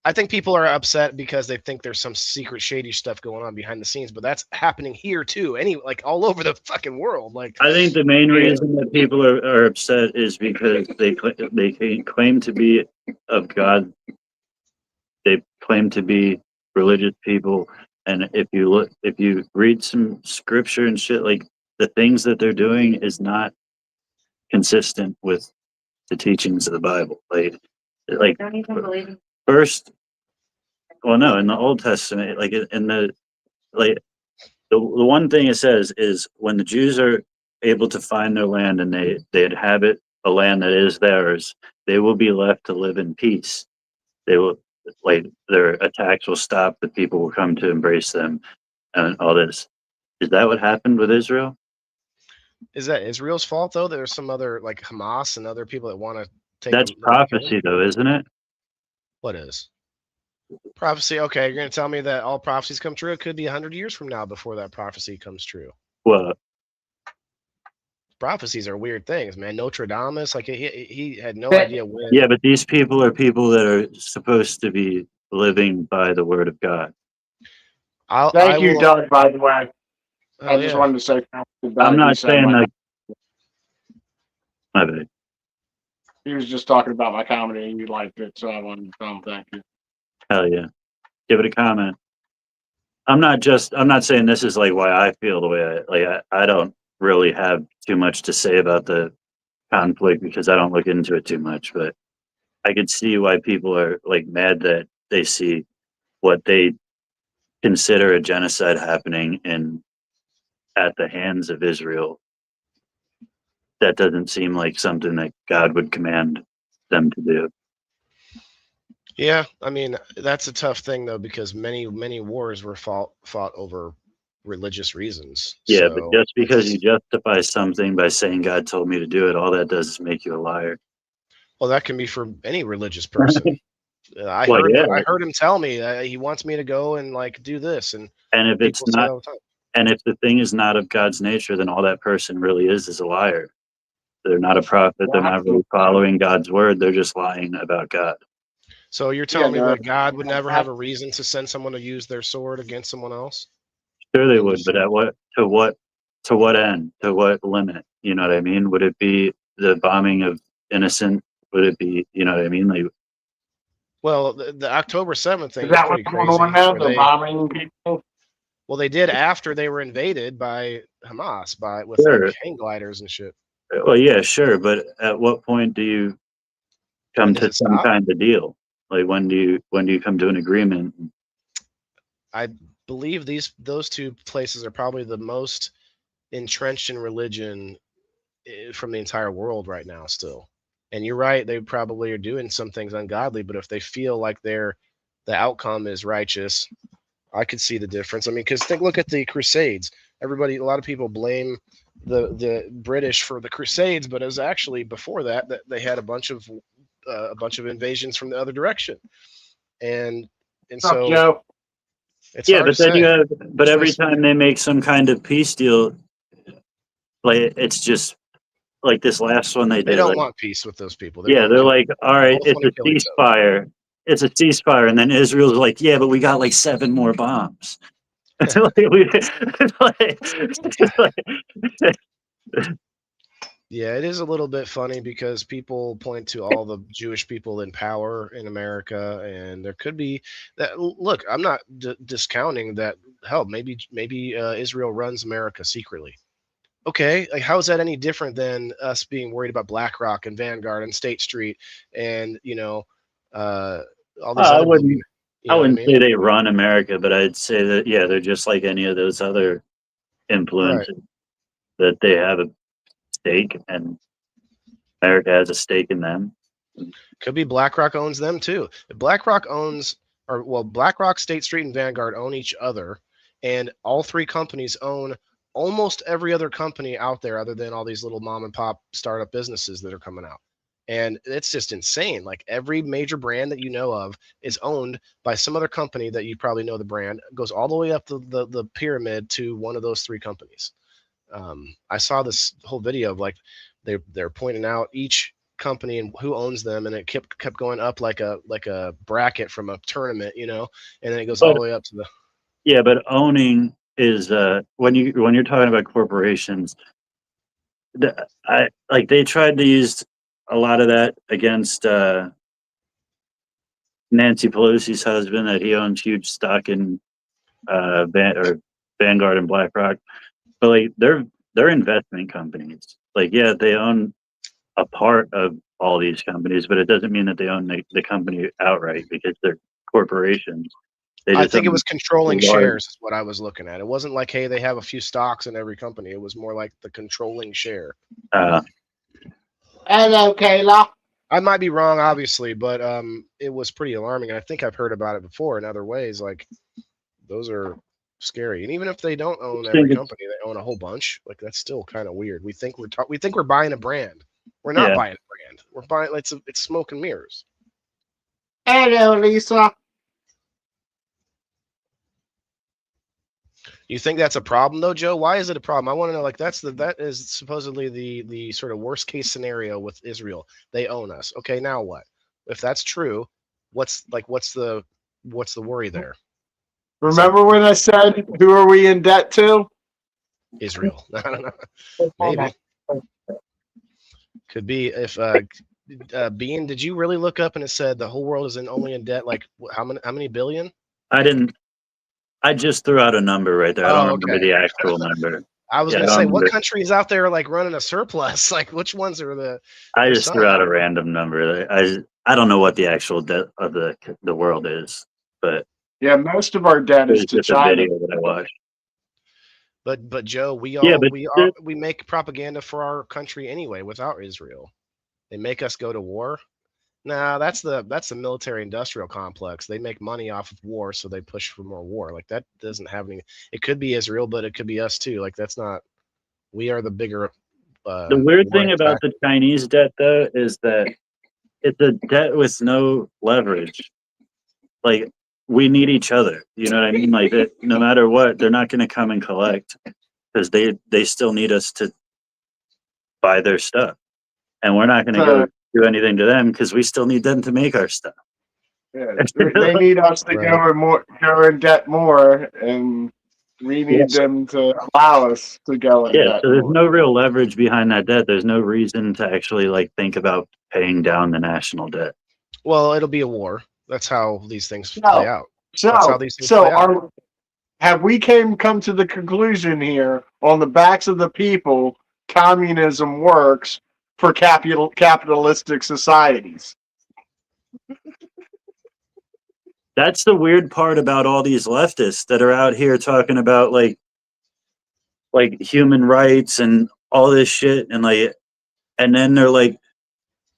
I think people are upset because they think there's some secret shady stuff going on behind the scenes, but that's happening here too. Like all over the fucking world. Like, I think the main reason that people are upset is because they claim to be of God. They claim to be religious people, and if you read some scripture and shit, like the things that they're doing is not consistent with the teachings of the Bible. Like Don't even believe in first, well, no, in the Old Testament, like in the like the one thing it says is when the Jews are able to find their land and they inhabit a land that is theirs, they will be left to live in peace. They will, like, their attacks will stop. The people will come to embrace them, and all this. Is that what happened with Israel? is that Israel's fault though? There's some other like Hamas and other people that want to take That's them. prophecy, though, isn't it? What is prophecy? Okay, you're gonna tell me that all prophecies come true. It could be 100 years from now before that prophecy comes true. Well, Prophecies are weird things, man. Nostradamus, like he had no idea when. yeah, but these people are people that are supposed to be living by the word of God. Thank you, Doug, by the way. Oh, I just yeah. wanted to say I'm not saying that. My bad. He was just talking about my comedy and you liked it, so I wanted to tell him thank you. Hell yeah. Give it a comment. I'm not saying this is like why I feel the way I don't really have too much to say about the conflict because I don't look into it too much, but I could see why people are like mad that they see what they consider a genocide happening at the hands of Israel. That doesn't seem like something that God would command them to do. Yeah, I mean that's a tough thing though because many wars were fought over religious reasons. Yeah, So but just because you justify something by saying God told me to do it, all that does is make you a liar. well, that can be for any religious person. I heard him tell me he wants me to go and like do this, and if it's people say not, all the time. and if the thing is not of God's nature, then all that person really is a liar. They're not a prophet. They're not really following God's word. They're just lying about God. So you're telling me that God would never have a reason to send someone to use their sword against someone else? Sure, they would, but to what end? To what limit? You know what I mean? Would it be the bombing of innocent? Would it be, you know what I mean? Like, well, the October 7th thing Is that pretty what's going crazy. on now? They're bombing people? Well, they did after they were invaded by Hamas with sure. like hang gliders and shit. Well, yeah, sure, but at what point do you come to some kind of deal? Like when do you come to an agreement? I believe those two places are probably the most entrenched in religion from the entire world right now still. And you're right, they probably are doing some things ungodly, but if they feel like the outcome is righteous, I could see the difference. I mean, because look at the Crusades. A lot of people blame the British for the Crusades, but it was actually before that they had a bunch of invasions from the other direction, and so Joe? it's yeah, hard but to then say. every time they make some kind of peace deal, like it's just like this last one they did. They don't like, want peace with those people. They're like, all right, it's a ceasefire. It's a ceasefire, and then Israel's like, yeah, but we got like 7 more bombs. Yeah, it is a little bit funny because people point to all the Jewish people in power in America, and there could be that. Look, I'm not discounting that. Hell, maybe Israel runs America secretly. Okay, like how is that any different than us being worried about BlackRock and Vanguard and State Street and all these other? I wouldn't say they run America, but I'd say that they're just like any of those other influences that they have a stake, and America has a stake in them. Could be BlackRock owns them too. If BlackRock owns, or well, BlackRock, State Street, and Vanguard own each other, and all three companies own almost every other company out there, other than all these little mom and pop startup businesses that are coming out. And it's just insane. Like every major brand that you know of is owned by some other company that you probably know the brand, goes all the way up the pyramid to one of those three companies. I saw this whole video of like they're pointing out each company and who owns them, and it kept going up like a bracket from a tournament, you know, and then it goes all the way up to the. Yeah, but owning is when you're talking about corporations, they tried to use a lot of that against Nancy Pelosi's husband, that he owns huge stock in Vanguard and BlackRock, but like they're investment companies. Like, yeah, they own a part of all these companies, but it doesn't mean that they own the company outright, because they're corporations. I think it was controlling shares is what I was looking at. It wasn't like, hey, they have a few stocks in every company. It was more like the controlling share. Hello, Kayla. I might be wrong, obviously, but it was pretty alarming. And I think I've heard about it before in other ways. Like, those are scary. And even if they don't own every company, they own a whole bunch. Like, that's still kind of weird. We think we're buying a brand. We're not buying a brand. We're buying it's smoke and mirrors. Hello, Lisa. You think that's a problem though, Joe? Why is it a problem? I want to know. Like, that is supposedly the sort of worst case scenario with Israel. They own us. Okay, now what? If that's true, what's the worry there? Remember when I said, who are we in debt to? Israel. I don't know. Maybe. Could be. If Bean, did you really look up and it said the whole world is only in debt? Like how many billion? I didn't. I just threw out a number right there. I don't remember the actual number. I was gonna say, what country is out there like running a surplus? Like, which ones are the? I just threw out a random number. I don't know what the actual debt of the world is, but yeah, most of our debt is to China. A video that I watched. But Joe, we make propaganda for our country anyway without Israel. They make us go to war. Nah, that's the military industrial complex. They make money off of war, so they push for more war. Like, that doesn't have any. It could be Israel, but it could be us too. Like, that's not. We are the bigger. The weird thing about the Chinese debt, though, is that it's a debt with no leverage. Like, we need each other. You know what I mean? Like, no matter what, they're not going to come and collect, because they still need us to buy their stuff, and we're not going to go do anything to them because we still need them to make our stuff. Yeah, they need us to go in debt more, and we need them to allow us to go in debt. So there's no real leverage behind that debt. There's no reason to actually think about paying down the national debt. Well, it'll be a war. That's how these things play out. Have we come to the conclusion here, on the backs of the people, communism works for capitalistic societies? That's the weird part about all these leftists that are out here talking about like human rights and all this shit, and then they're like,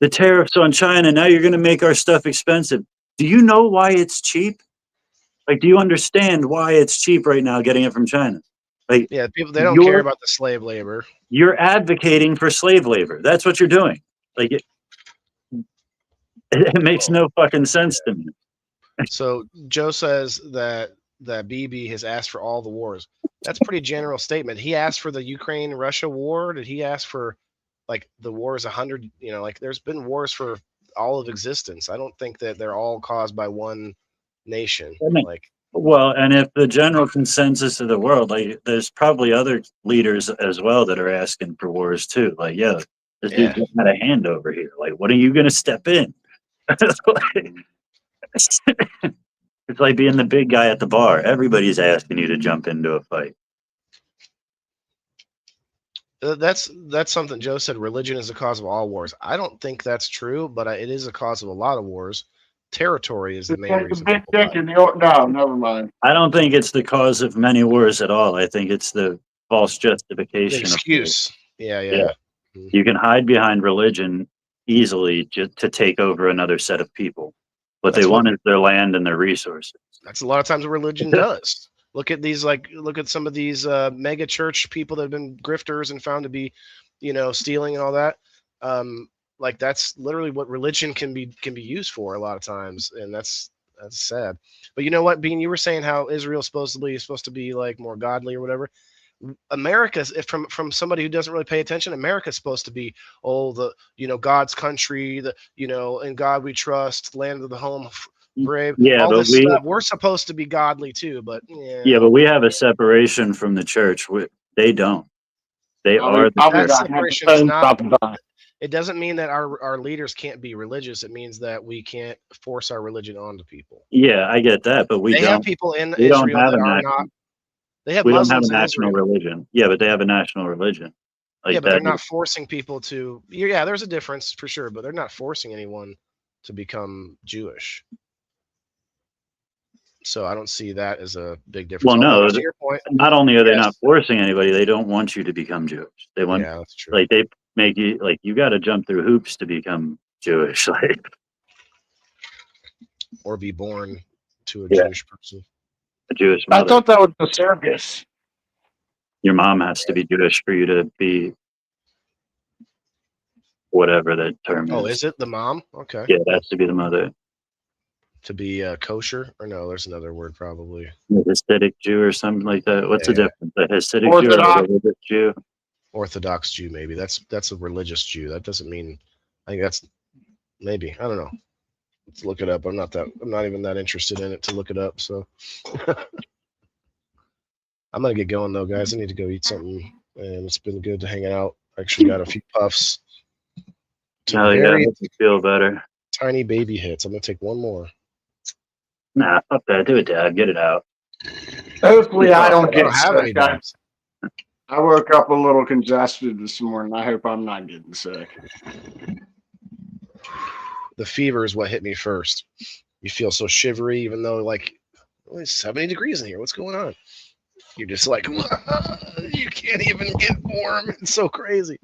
the tariffs on China, now you're going to make our stuff expensive. Do you know why it's cheap? Like, do you understand why it's cheap right now getting it from China? Like, yeah, people, they don't care about the slave labor. You're advocating for slave labor. That's what you're doing. Like, it makes no fucking sense to me. So Joe says that Bibi has asked for all the wars. That's a pretty general statement. He asked for the Ukraine-Russia war. Did he ask for the wars 100? There's been wars for all of existence. I don't think that they're all caused by one nation. Well, and if the general consensus of the world, there's probably other leaders as well that are asking for wars too. This dude had a hand over here. Like, what are you going to step in? It's like being the big guy at the bar. Everybody's asking you to jump into a fight. That's something Joe said. Religion is the cause of all wars. I don't think that's true, but it is a cause of a lot of wars. Territory is the main reason. No, never mind. I don't think it's the cause of many wars at all. I think it's the false The justification. excuse. Yeah. Yeah. You can hide behind religion easily just to take over another set of people. What That's they what- want is their land and their resources. That's a lot of times what religion does. Look at these, look at some of these mega church people that have been grifters and found to be, stealing and all that. Like that's literally what religion can be used for a lot of times, and that's sad. But you know what, Bean, you were saying how Israel's supposed to be like more godly or whatever. America's, if from somebody who doesn't really pay attention, America's supposed to be God's country, in God we trust, land of the home brave. Yeah, all but this stuff. We're supposed to be godly too, but yeah, but we have a separation from the church. They don't. They are the that church. separation is not. It doesn't mean that our leaders can't be religious. It means that we can't force our religion onto people. Yeah, I get that, but They have people in Israel that are not. They have We don't Muslims have a national in Israel. religion. Yeah, but they have a national religion. Like Yeah, but that they're not forcing people to. Yeah, there's a difference for sure, but they're not forcing anyone to become Jewish. So I don't see that as a big difference. Well, no, to your point, not only are they yes. not forcing anybody, they don't want you to become Jewish. They want, Yeah, that's true. like, they make you, like, you got to jump through hoops to become Jewish. Like, or be born to a Yeah. Jewish person. a Jewish I mother. thought that was the circus. Your mom has to be Jewish for you to be whatever that term Oh, is. is it the mom? Okay. Yeah, it has to be the mother. To be kosher, or no? There's another word probably. A Hasidic Jew or something like that. What's the Yeah. difference? A Hasidic Jew or a Orthodox. religious Jew? Orthodox Jew, maybe. That's a religious Jew. That doesn't mean. I think that's maybe. I don't know. Let's look it up. I'm not even that interested in it to look it up. So I'm gonna get going though, guys. I need to go eat something, and it's been good to hang out. I actually got a few puffs. Hell yeah, Very makes me feel better. tiny baby hits. I'm gonna take one more. Nah, fuck that. Do it, Dad. Get it out. Hopefully, I don't I get don't have any sick. I, dogs. I woke up a little congested this morning. I hope I'm not getting sick. The fever is what hit me first. You feel so shivery, even though only 70 degrees in here. What's going on? You're just like, you can't even get warm. It's so crazy.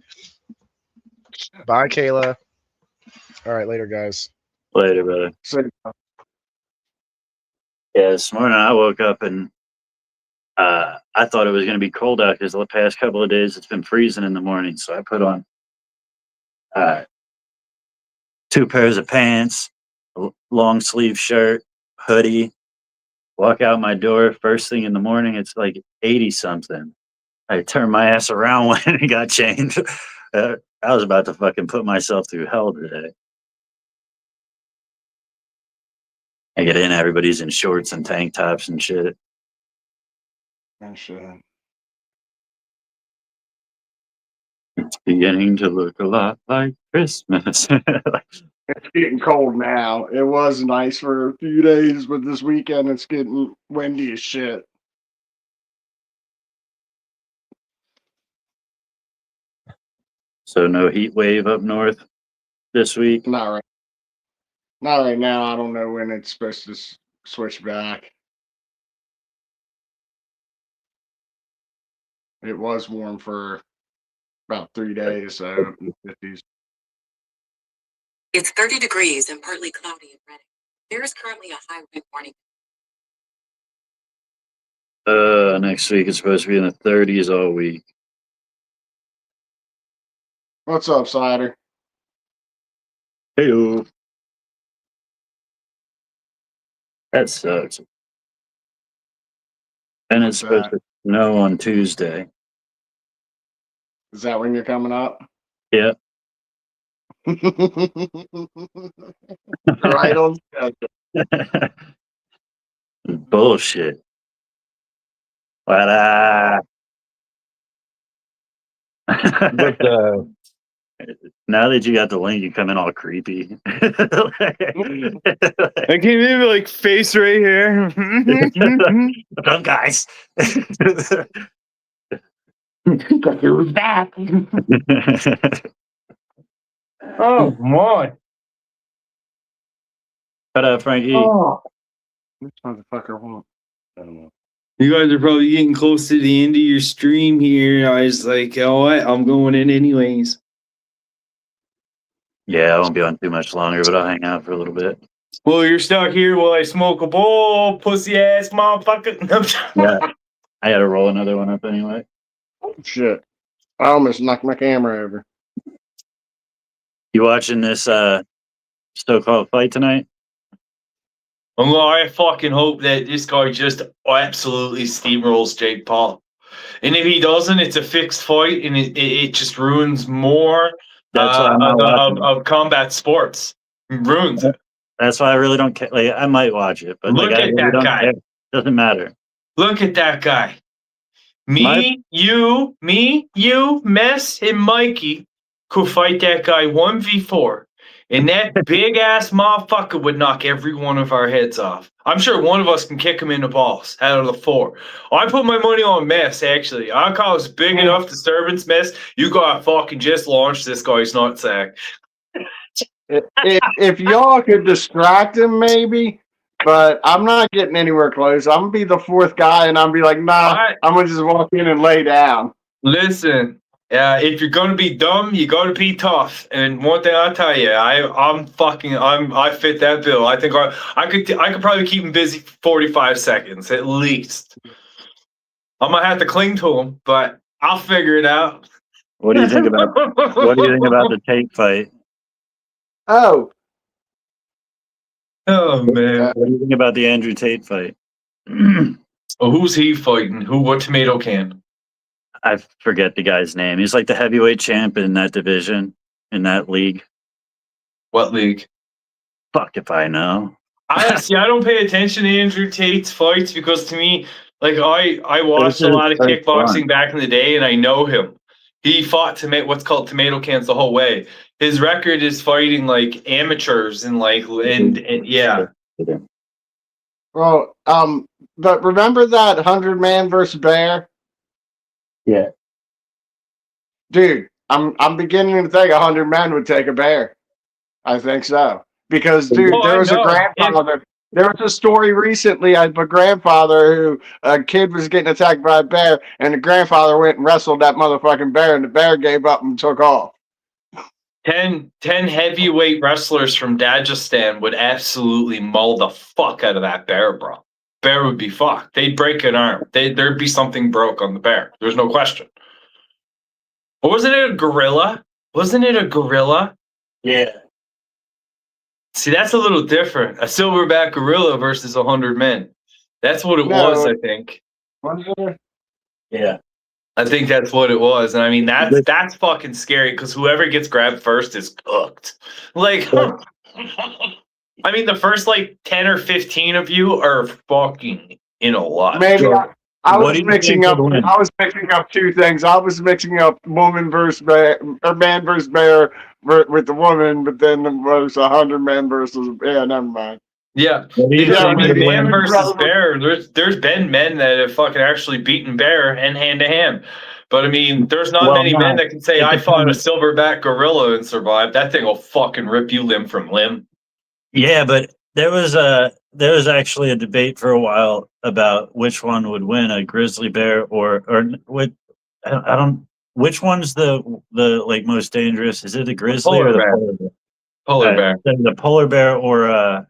Bye, Kayla. All right, later, guys. Later, brother. So, Yeah, this morning I woke up and I thought it was going to be cold out because the past couple of days it's been freezing in the morning. So I put on 2 pairs of pants, a long sleeve shirt, hoodie, walk out my door. First thing in the morning, it's like 80 something. I turned my ass around when it got changed. I was about to fucking put myself through hell today. I get in, everybody's in shorts and tank tops and shit. oh, shit. It's beginning to look a lot like Christmas. It's getting cold now. It was nice for a few days, but this weekend it's getting windy as shit. So no heat wave up north this week. Not right. Not right now. I don't know when it's supposed to switch back. It was warm for about 3 days, so in the 50s. It's 30 degrees and partly cloudy in Reading. There is currently a high wind warning. Next week it's supposed to be in the 30s all week. What's up, Cider? Hey, that sucks. And it's supposed to snow on Tuesday. Is that when you're coming up? Yeah. Right on schedule. Bullshit. But now that you got the link, you come in all creepy. I can't even like face right here. What's up, guys? Who's back? Oh my! What up, Frankie? Oh. This motherfucker won't. I don't know. You guys are probably getting close to the end of your stream here. I was like, oh, what? I'm going in anyways. Yeah, I won't be on too much longer, but I'll hang out for a little bit. Well, you're stuck here while I smoke a bowl, pussy ass motherfucker. Yeah, I got to roll another one up anyway. Shit. I almost knocked my camera over. You watching this so-called fight tonight? Well, I fucking hope that this guy just absolutely steamrolls Jake Paul. And if he doesn't, it's a fixed fight, and it just ruins more That's why I'm not watching. of combat sports. It ruins it. That's why I really don't care. Like, I might watch it, but Look like, I at really that don't guy. care. Doesn't matter. Look at that guy. Me, you, Mess, and Mikey could fight that guy 1v4. And that big ass motherfucker would knock every one of our heads off. I'm sure one of us can kick him in the balls out of the 4. I put my money on Mess, actually. I cause big enough disturbance, Mess. You gotta fucking just launch this guy's nutsack. If y'all could distract him, maybe. But I'm not getting anywhere close. I'm gonna be the 4th guy, and I'm be like, nah. I'm gonna just walk in and lay down. Listen, if you're gonna be dumb, you gotta be tough. And one thing I'll tell you, I fit that bill. I think I could probably keep him busy for 45 seconds at least. I might have to cling to him, but I'll figure it out. What do you think about the Tate fight? Oh, Oh man, What do you think about the Andrew Tate fight? oh, who's he fighting? What tomato can? I forget the guy's name. He's like the heavyweight champ in that division, in that league. What league? Fuck if I know. I don't pay attention to Andrew Tate's fights because to me, like I watched a lot of kickboxing back in the day, and I know him. He fought what's called tomato cans the whole way. His record is fighting like amateurs and yeah. well, but remember that 100-man versus bear, Yeah. dude? I'm beginning to think 100 men would take a bear. I think so because, dude, Oh, there I was a know. grandfather. There was a story recently of a grandfather who a kid was getting attacked by a bear, and the grandfather went and wrestled that motherfucking bear, and the bear gave up and took off. 10 heavyweight wrestlers from Dagestan would absolutely maul the fuck out of that bear, bro. Bear would be fucked. They'd break an arm. There'd be something broke on the bear. There's no question. Or wasn't it a gorilla? Yeah. See, that's a little different. A silverback gorilla versus 100 men. That's what it No. was, I think. Yeah. I think that's what it was. And I mean, that's fucking scary because whoever gets grabbed first is cooked. Like, I mean, the first like 10 or 15 of you are fucking in a lot. Maybe I What was do you mixing think up. would win? I was mixing up 2 things. I was mixing up woman versus bear, or man versus bear with the woman, but then it was 100 men versus never mind. Yeah. What do you Because, I think mean, would man win? versus bear, there's been men that have fucking actually beaten bear and hand to hand. But I mean, there's not Well, many men no. that can say, It I fought a depends. silverback gorilla and survived. That thing will fucking rip you limb from limb. Yeah, but there was actually a debate for a while about which one would win, a grizzly bear or what. I don't. Which one's the like most dangerous? Is it the grizzly Polar or the bear. polar bear? Polar bear. The polar bear or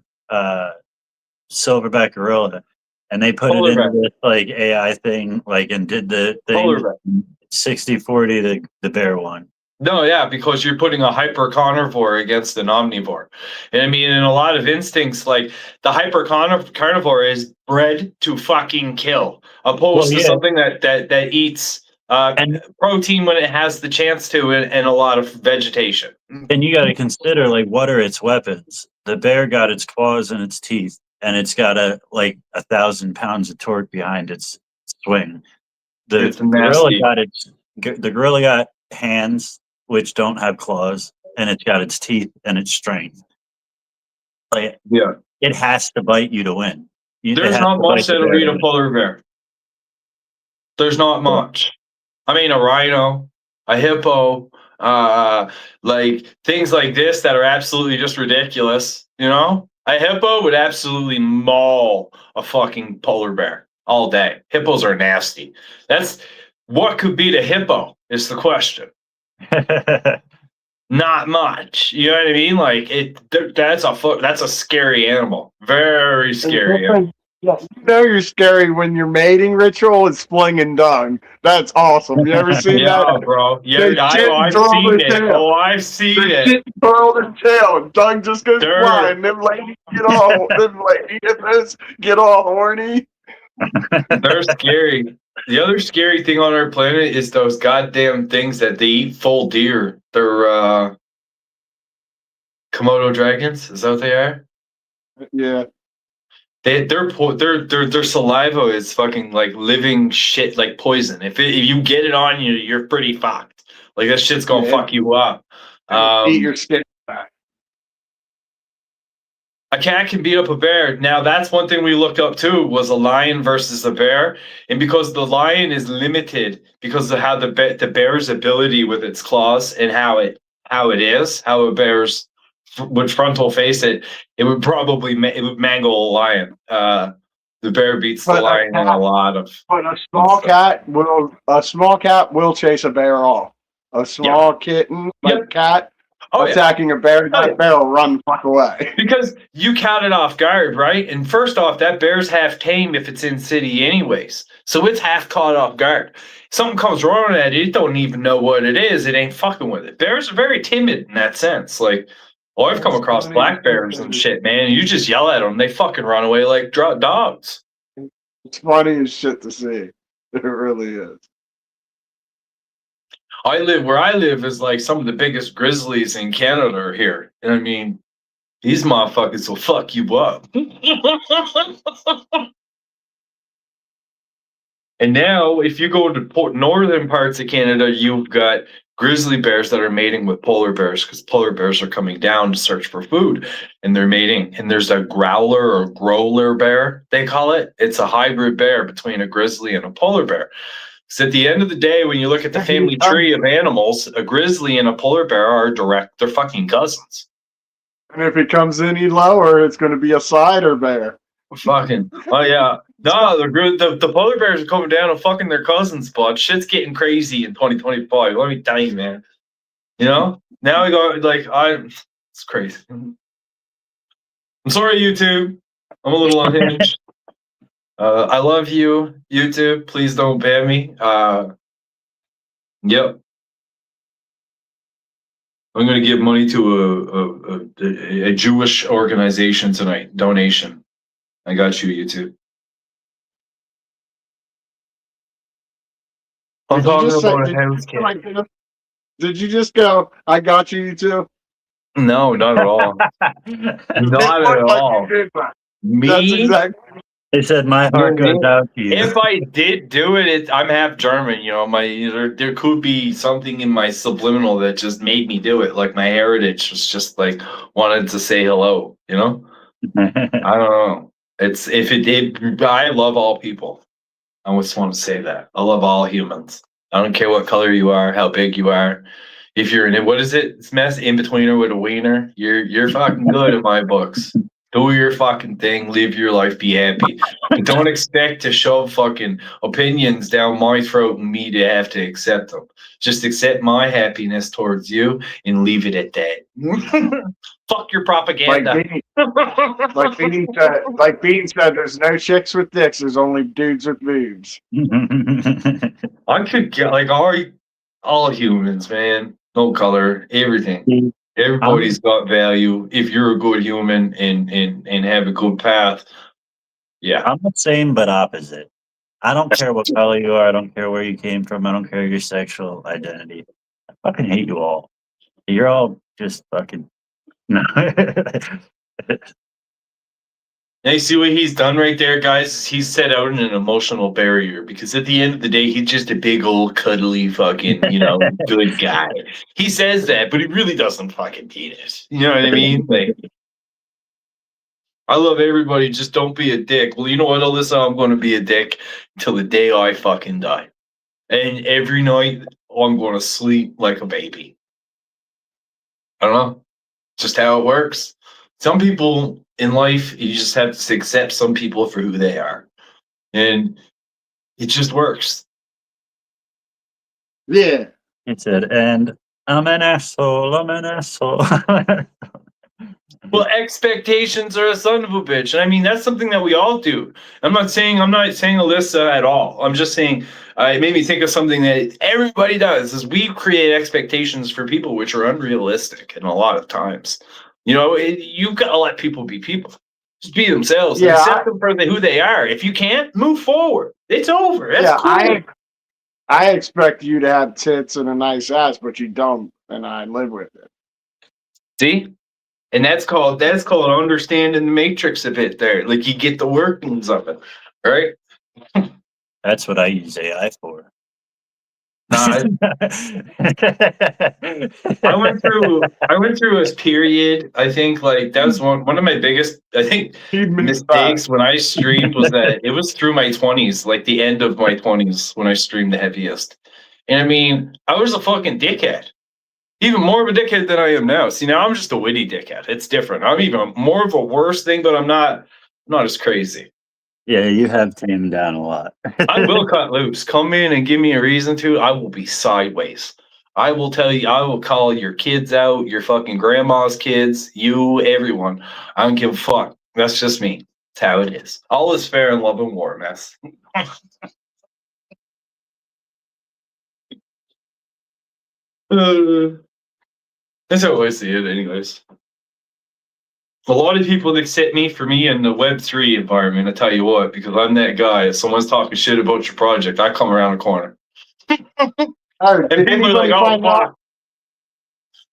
silverback gorilla, and they put Polar it bear. into this like AI thing, like and did the Polar thing bear. 60-40 the bear won. No, yeah, because you're putting a hyper carnivore against an omnivore. And I mean, in a lot of instincts, like the hyper carnivore is bred to fucking kill, opposed to something that eats And- protein when it has the chance to and a lot of vegetation. And you got to consider, like, what are its weapons? The bear got its claws and its teeth, and it's got 1,000 pounds of torque behind its swing. The It's nasty. gorilla got hands, which don't have claws, and it's got its teeth and its strength. Like, Yeah. it has to bite you to win. There's not much that'll beat a polar bear. There's not much. I mean, a rhino, a hippo, like things like this that are absolutely just ridiculous. You know, a hippo would absolutely maul a fucking polar bear. all day. Hippos are nasty. That's what could beat a hippo is the question. Not much. You know what I mean? Like that's a scary animal. Very scary. Animal. Yeah, you know you're scary when your mating ritual is flinging dung. That's awesome. You ever seen Yeah, that? bro. Yeah, They shit I've curl seen their it. tail. Oh, I've seen They it. shit curl their tail, and dung just goes Dirt. flying. Them ladies get all horny. They're scary. The other scary thing on our planet is those goddamn things that they eat full deer. They're Komodo dragons. Is that what they are? Yeah. Their saliva is fucking like living shit, like poison. If you get it on you, you're pretty fucked. Like that shit's gonna fuck you up. Eat your skin back. A cat can beat up a bear. Now that's one thing we looked up too was a lion versus a bear, and because the lion is limited because of how the bear's ability with its claws and how a bear's would frontal face it would probably mangle a lion. The bear beats the lion in a lot of. But a small cat will chase a bear off. A small kitten, cat, attacking a bear, that bear will run the fuck away. Because you count it off guard, right? And first off, that bear's half tame if it's in city anyways. So it's half caught off guard. Something comes wrong at it, it don't even know what it is. It ain't fucking with it. Bears are very timid in that sense. Like, I've come across black bears and shit, man. You just yell at them, they fucking run away like dogs. It's funny as shit to see. It really is. Where I live is like some of the biggest grizzlies in Canada are here. And I mean, these motherfuckers will fuck you up. And now, if you go to northern parts of Canada, you've got grizzly bears that are mating with polar bears because polar bears are coming down to search for food and they're mating. And there's a growler or growler bear, they call it. It's a hybrid bear between a grizzly and a polar bear. So at the end of the day, when you look at the family tree of animals, a grizzly and a polar bear they're fucking cousins. And if it comes any lower, it's going to be a cider bear. Fucking, oh yeah. No, the polar bears are coming down and fucking their cousins, bud. Shit's getting crazy in 2025. Let me tell you, man. You know? Now we got, it's crazy. I'm sorry, YouTube. I'm a little unhinged. I love you, YouTube. Please don't ban me. Yep. I'm going to give money to a Jewish organization tonight. Donation. I got you, YouTube. I'm talking about a house kit. Did you just go, I got you, YouTube? No, not at all. Not at all. Me? That's exactly. They said my heart goes out to you. If I did do it, I'm half German. You know, there could be something in my subliminal that just made me do it. Like my heritage was just like wanted to say hello. You know, I don't know. I love all people. I just want to say that I love all humans. I don't care what color you are, how big you are. If you're in what is it? It's mess in betweener with a wiener. You're fucking good in my books. Do your fucking thing, live your life, be happy. But don't expect to shove fucking opinions down my throat and me to have to accept them. Just accept my happiness towards you and leave it at that. Fuck your propaganda. Like Bean said, there's no chicks with dicks, there's only dudes with boobs. I could get all humans, man. No color, everything. Everybody's got value. If you're a good human and have a good path, yeah. I'm the same but opposite. I don't care what color you are. I don't care where you came from. I don't care your sexual identity. I fucking hate you all. You're all just fucking no. Now you see what he's done right there, guys? He's set out an emotional barrier because at the end of the day, he's just a big old cuddly fucking, good guy. He says that, but he really doesn't fucking mean it. You know what I mean? Like, I love everybody. Just don't be a dick. Well, you know what, Alyssa? I'm going to be a dick until the day I fucking die. And every night, I'm going to sleep like a baby. I don't know. Just how it works. Some people in life, you just have to accept some people for who they are. and it just works. Yeah. It said, and I'm an asshole. I'm an asshole. Well, expectations are a son of a bitch, and I mean that's something that we all do. I'm not saying Alyssa at all. I'm just saying it made me think of something that everybody does is we create expectations for people which are unrealistic, and a lot of times, you've got to let people be people. Just be themselves. And accept them for who they are. If you can't, move forward. It's over. That's cool. I expect you to have tits and a nice ass, but you don't, and I live with it. See? And that's called understanding the matrix of it there. Like you get the workings of it. Right? That's what I use AI for. I went through a period. I think like that was one of my biggest mistakes when I streamed was that it was through my 20s, like the end of my 20s when I streamed the heaviest. And I mean, I was a fucking dickhead. Even more of a dickhead than I am now. See, now I'm just a witty dickhead. It's different. I'm even more of a worse thing, but I'm not as crazy. Yeah, you have tamed down a lot. I will cut loose. Come in and give me a reason to. I will be sideways. I will tell you, I will call your kids out, your fucking grandma's kids, you, everyone. I don't give a fuck. That's just me. That's how it is. All is fair in love and war, mess. That's how I see it, anyways. A lot of people accept me for me in the Web3 environment, I tell you what, because I'm that guy. If someone's talking shit about your project, I come around the corner. And people are like, oh,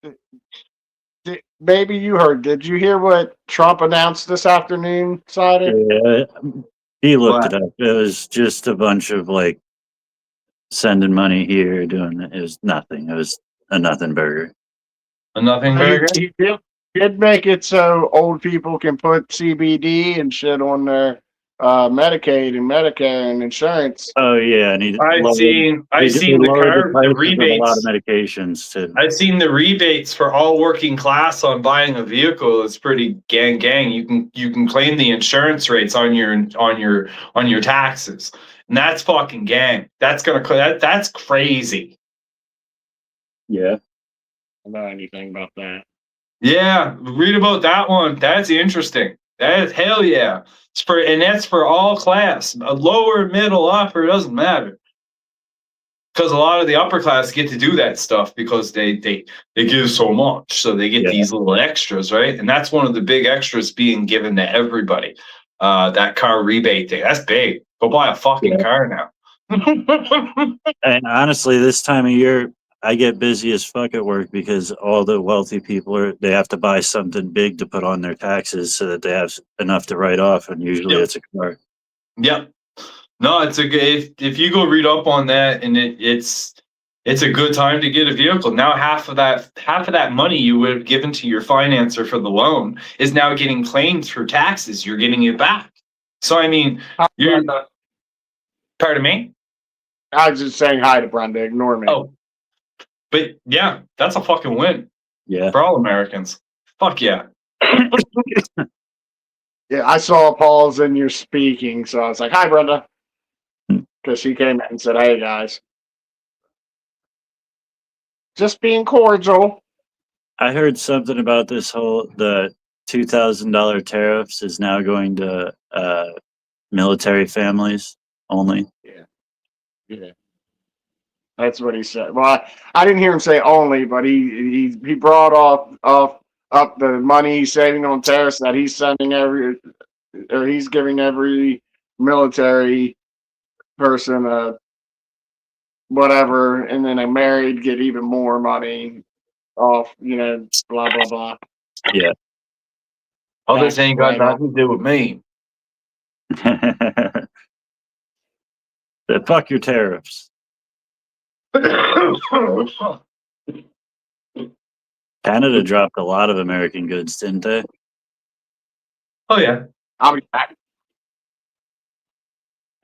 fuck. Maybe you heard. Did you hear what Trump announced this afternoon, Sider? Yeah, he looked it up. It was just a bunch of like sending money here, doing it. It was nothing. It was a nothing burger. A nothing burger? He'd make it so old people can put CBD and shit on their Medicaid and Medicare and insurance. Oh yeah, and I've seen the rebates. A lot of medications too. I've seen the rebates for all working class on buying a vehicle. It's pretty gang. You can claim the insurance rates on your taxes, and that's fucking gang. That's crazy. Yeah. I don't know anything about that. Yeah, read about that one. That's interesting. That is hell yeah. That's for all class. A lower, middle, upper, doesn't matter. Because a lot of the upper class get to do that stuff because they give so much. So they get these little extras, right? And that's one of the big extras being given to everybody. That car rebate thing. That's big. Go buy a fucking car now. And honestly, this time of year, I get busy as fuck at work because all the wealthy people they have to buy something big to put on their taxes so that they have enough to write off, and usually it's a car. Yep. No, it's a good. If you go read up on that, and it's a good time to get a vehicle. Now half of that money you would have given to your financer for the loan is now getting claimed through taxes. You're getting it back. So I mean, you're. Pardon me? I was just saying hi to Brenda. Ignore me. Oh. But yeah, that's a fucking win. Yeah. For all Americans. Fuck yeah. Yeah, I saw Paul's in your speaking, so I was like, hi, Brenda. Because she came in and said, hey, guys. Just being cordial. I heard something about the $2,000 tariffs is now going to military families only. Yeah. That's what he said. Well, I didn't hear him say only, but he brought up the money he's saving on tariffs that he's sending he's giving every military person whatever, and then a married get even more money off, blah blah blah. Yeah. All this ain't got nothing to do with me. Fuck your tariffs. Canada dropped a lot of American goods, didn't they? Oh yeah. I'll be back.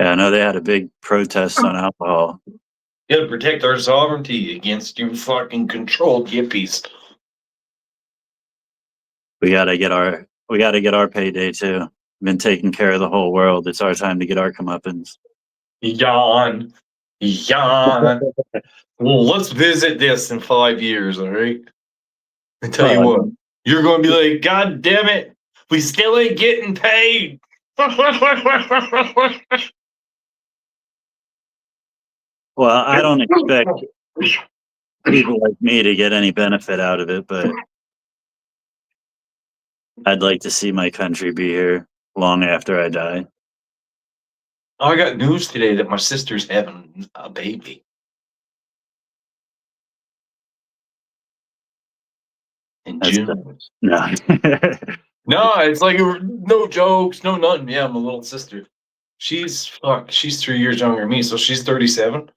Yeah, I know they had a big protest on alcohol. Yeah, to protect our sovereignty against you fucking controlled yippies. We gotta get our payday too. been taking care of the whole world. It's our time to get our comeuppance. Yawn. Yawn. Well, let's visit this in 5 years, all right? I tell you what, you're going to be like, God damn it, we still ain't getting paid. Well, I don't expect people like me to get any benefit out of it, but I'd like to see my country be here long after I die. I got news today that my sister's having a baby. In That's June. No. No, it's like no jokes, no nothing. Yeah, my little sister. She's 3 years younger than me, so she's 37.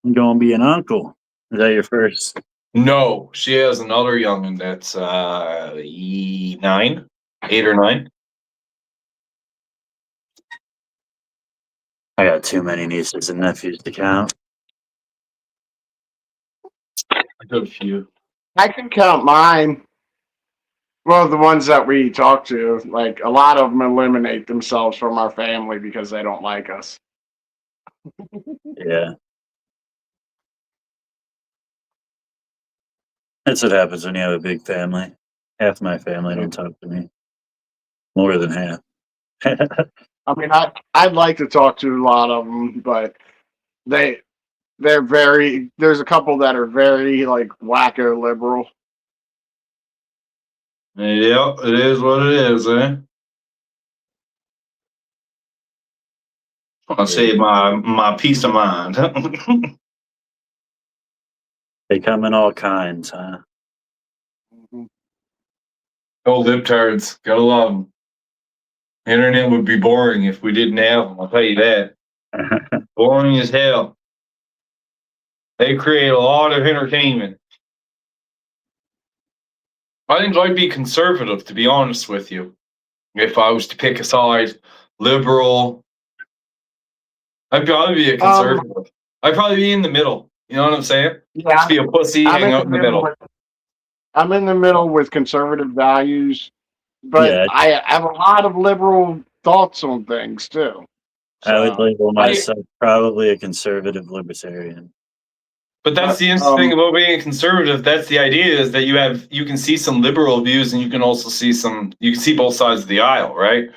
I'm gonna be an uncle. Is that your first? No, she has another youngin that's 8 or 9. I got too many nieces and nephews to count. I got a few. I can count mine. Well, the ones that we talk to, like a lot of them eliminate themselves from our family because they don't like us. Yeah. That's what happens when you have a big family. Half my family don't talk to me. More than half. I mean, I'd like to talk to a lot of them, but they're very. There's a couple that are very like wacko liberal. Yeah, it is what it is, eh? I'll say my peace of mind. They come in all kinds, huh? Oh, libtards, gotta love them. Internet would be boring if we didn't have them. I'll tell you that. Boring as hell. They create a lot of entertainment. I think I'd be conservative, to be honest with you. If I was to pick a side, liberal, I'd probably be a conservative. I'd probably be in the middle. You know what I'm saying? Yeah, Just be a pussy, hang out in the middle. I'm in the middle with conservative values, but Yeah. I have a lot of liberal thoughts on things too. I would So, label myself probably a conservative libertarian. But that's the interesting thing about being a conservative. That's the idea, is that you can see some liberal views, and you can also see you can see both sides of the aisle, right?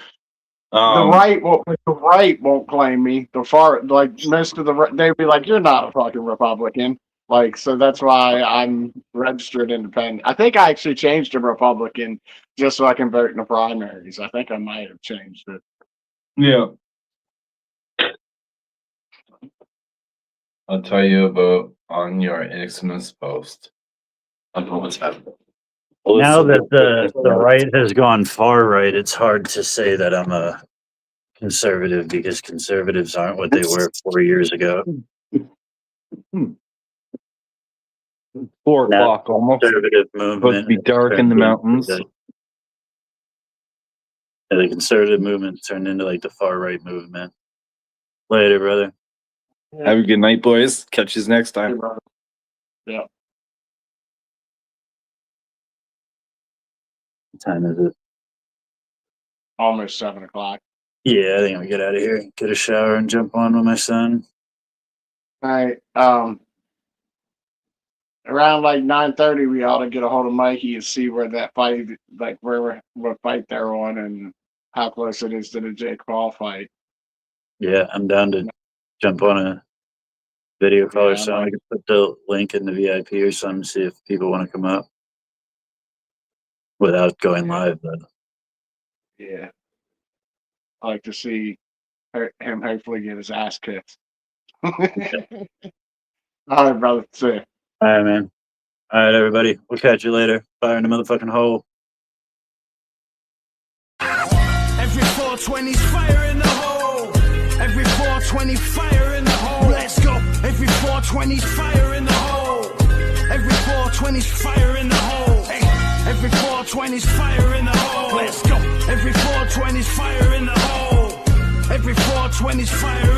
the right won't claim me. The far, like most of the, they'd be like, "You're not a fucking Republican." Like, so that's why I'm registered independent. I think I actually changed to Republican just so I can vote in the primaries. I think I might have changed it. Yeah. I'll tell you about on your Xmas post. I don't know what's happening. Now that the right has gone far right, it's hard to say that I'm a conservative because conservatives aren't what they were 4 years ago. 4 o'clock almost. Conservative movement. Supposed to be dark in the mountains. Yeah, the conservative movement turned into like the far right movement. Later, brother. Have a good night, boys. Catch you next time. Yeah. What time is it? Almost 7 o'clock. Yeah, I think I'll get out of here, get a shower, and jump on with my son. All right. Around like 9:30, we ought to get a hold of Mikey and see where that fight, like what fight they're on, and how close it is to the Jake Paul fight. Yeah, I'm down to jump on a video call or Yeah, something. I can put the link in the VIP or something, see if people want to come up without going live, though. Yeah. I like to see him hopefully get his ass kicked. All right, brother. See ya. All right, man. All right, everybody. We'll catch you later. Fire in the motherfucking hole. Every 420's fire in the hole. Every 420 fire in the hole. Let's go. Every 420's fire in the hole. Every 420's fire in the hole. Hey. Every 420's fire in the hole. Let's go. Every 420's fire in the hole. Every 420's fire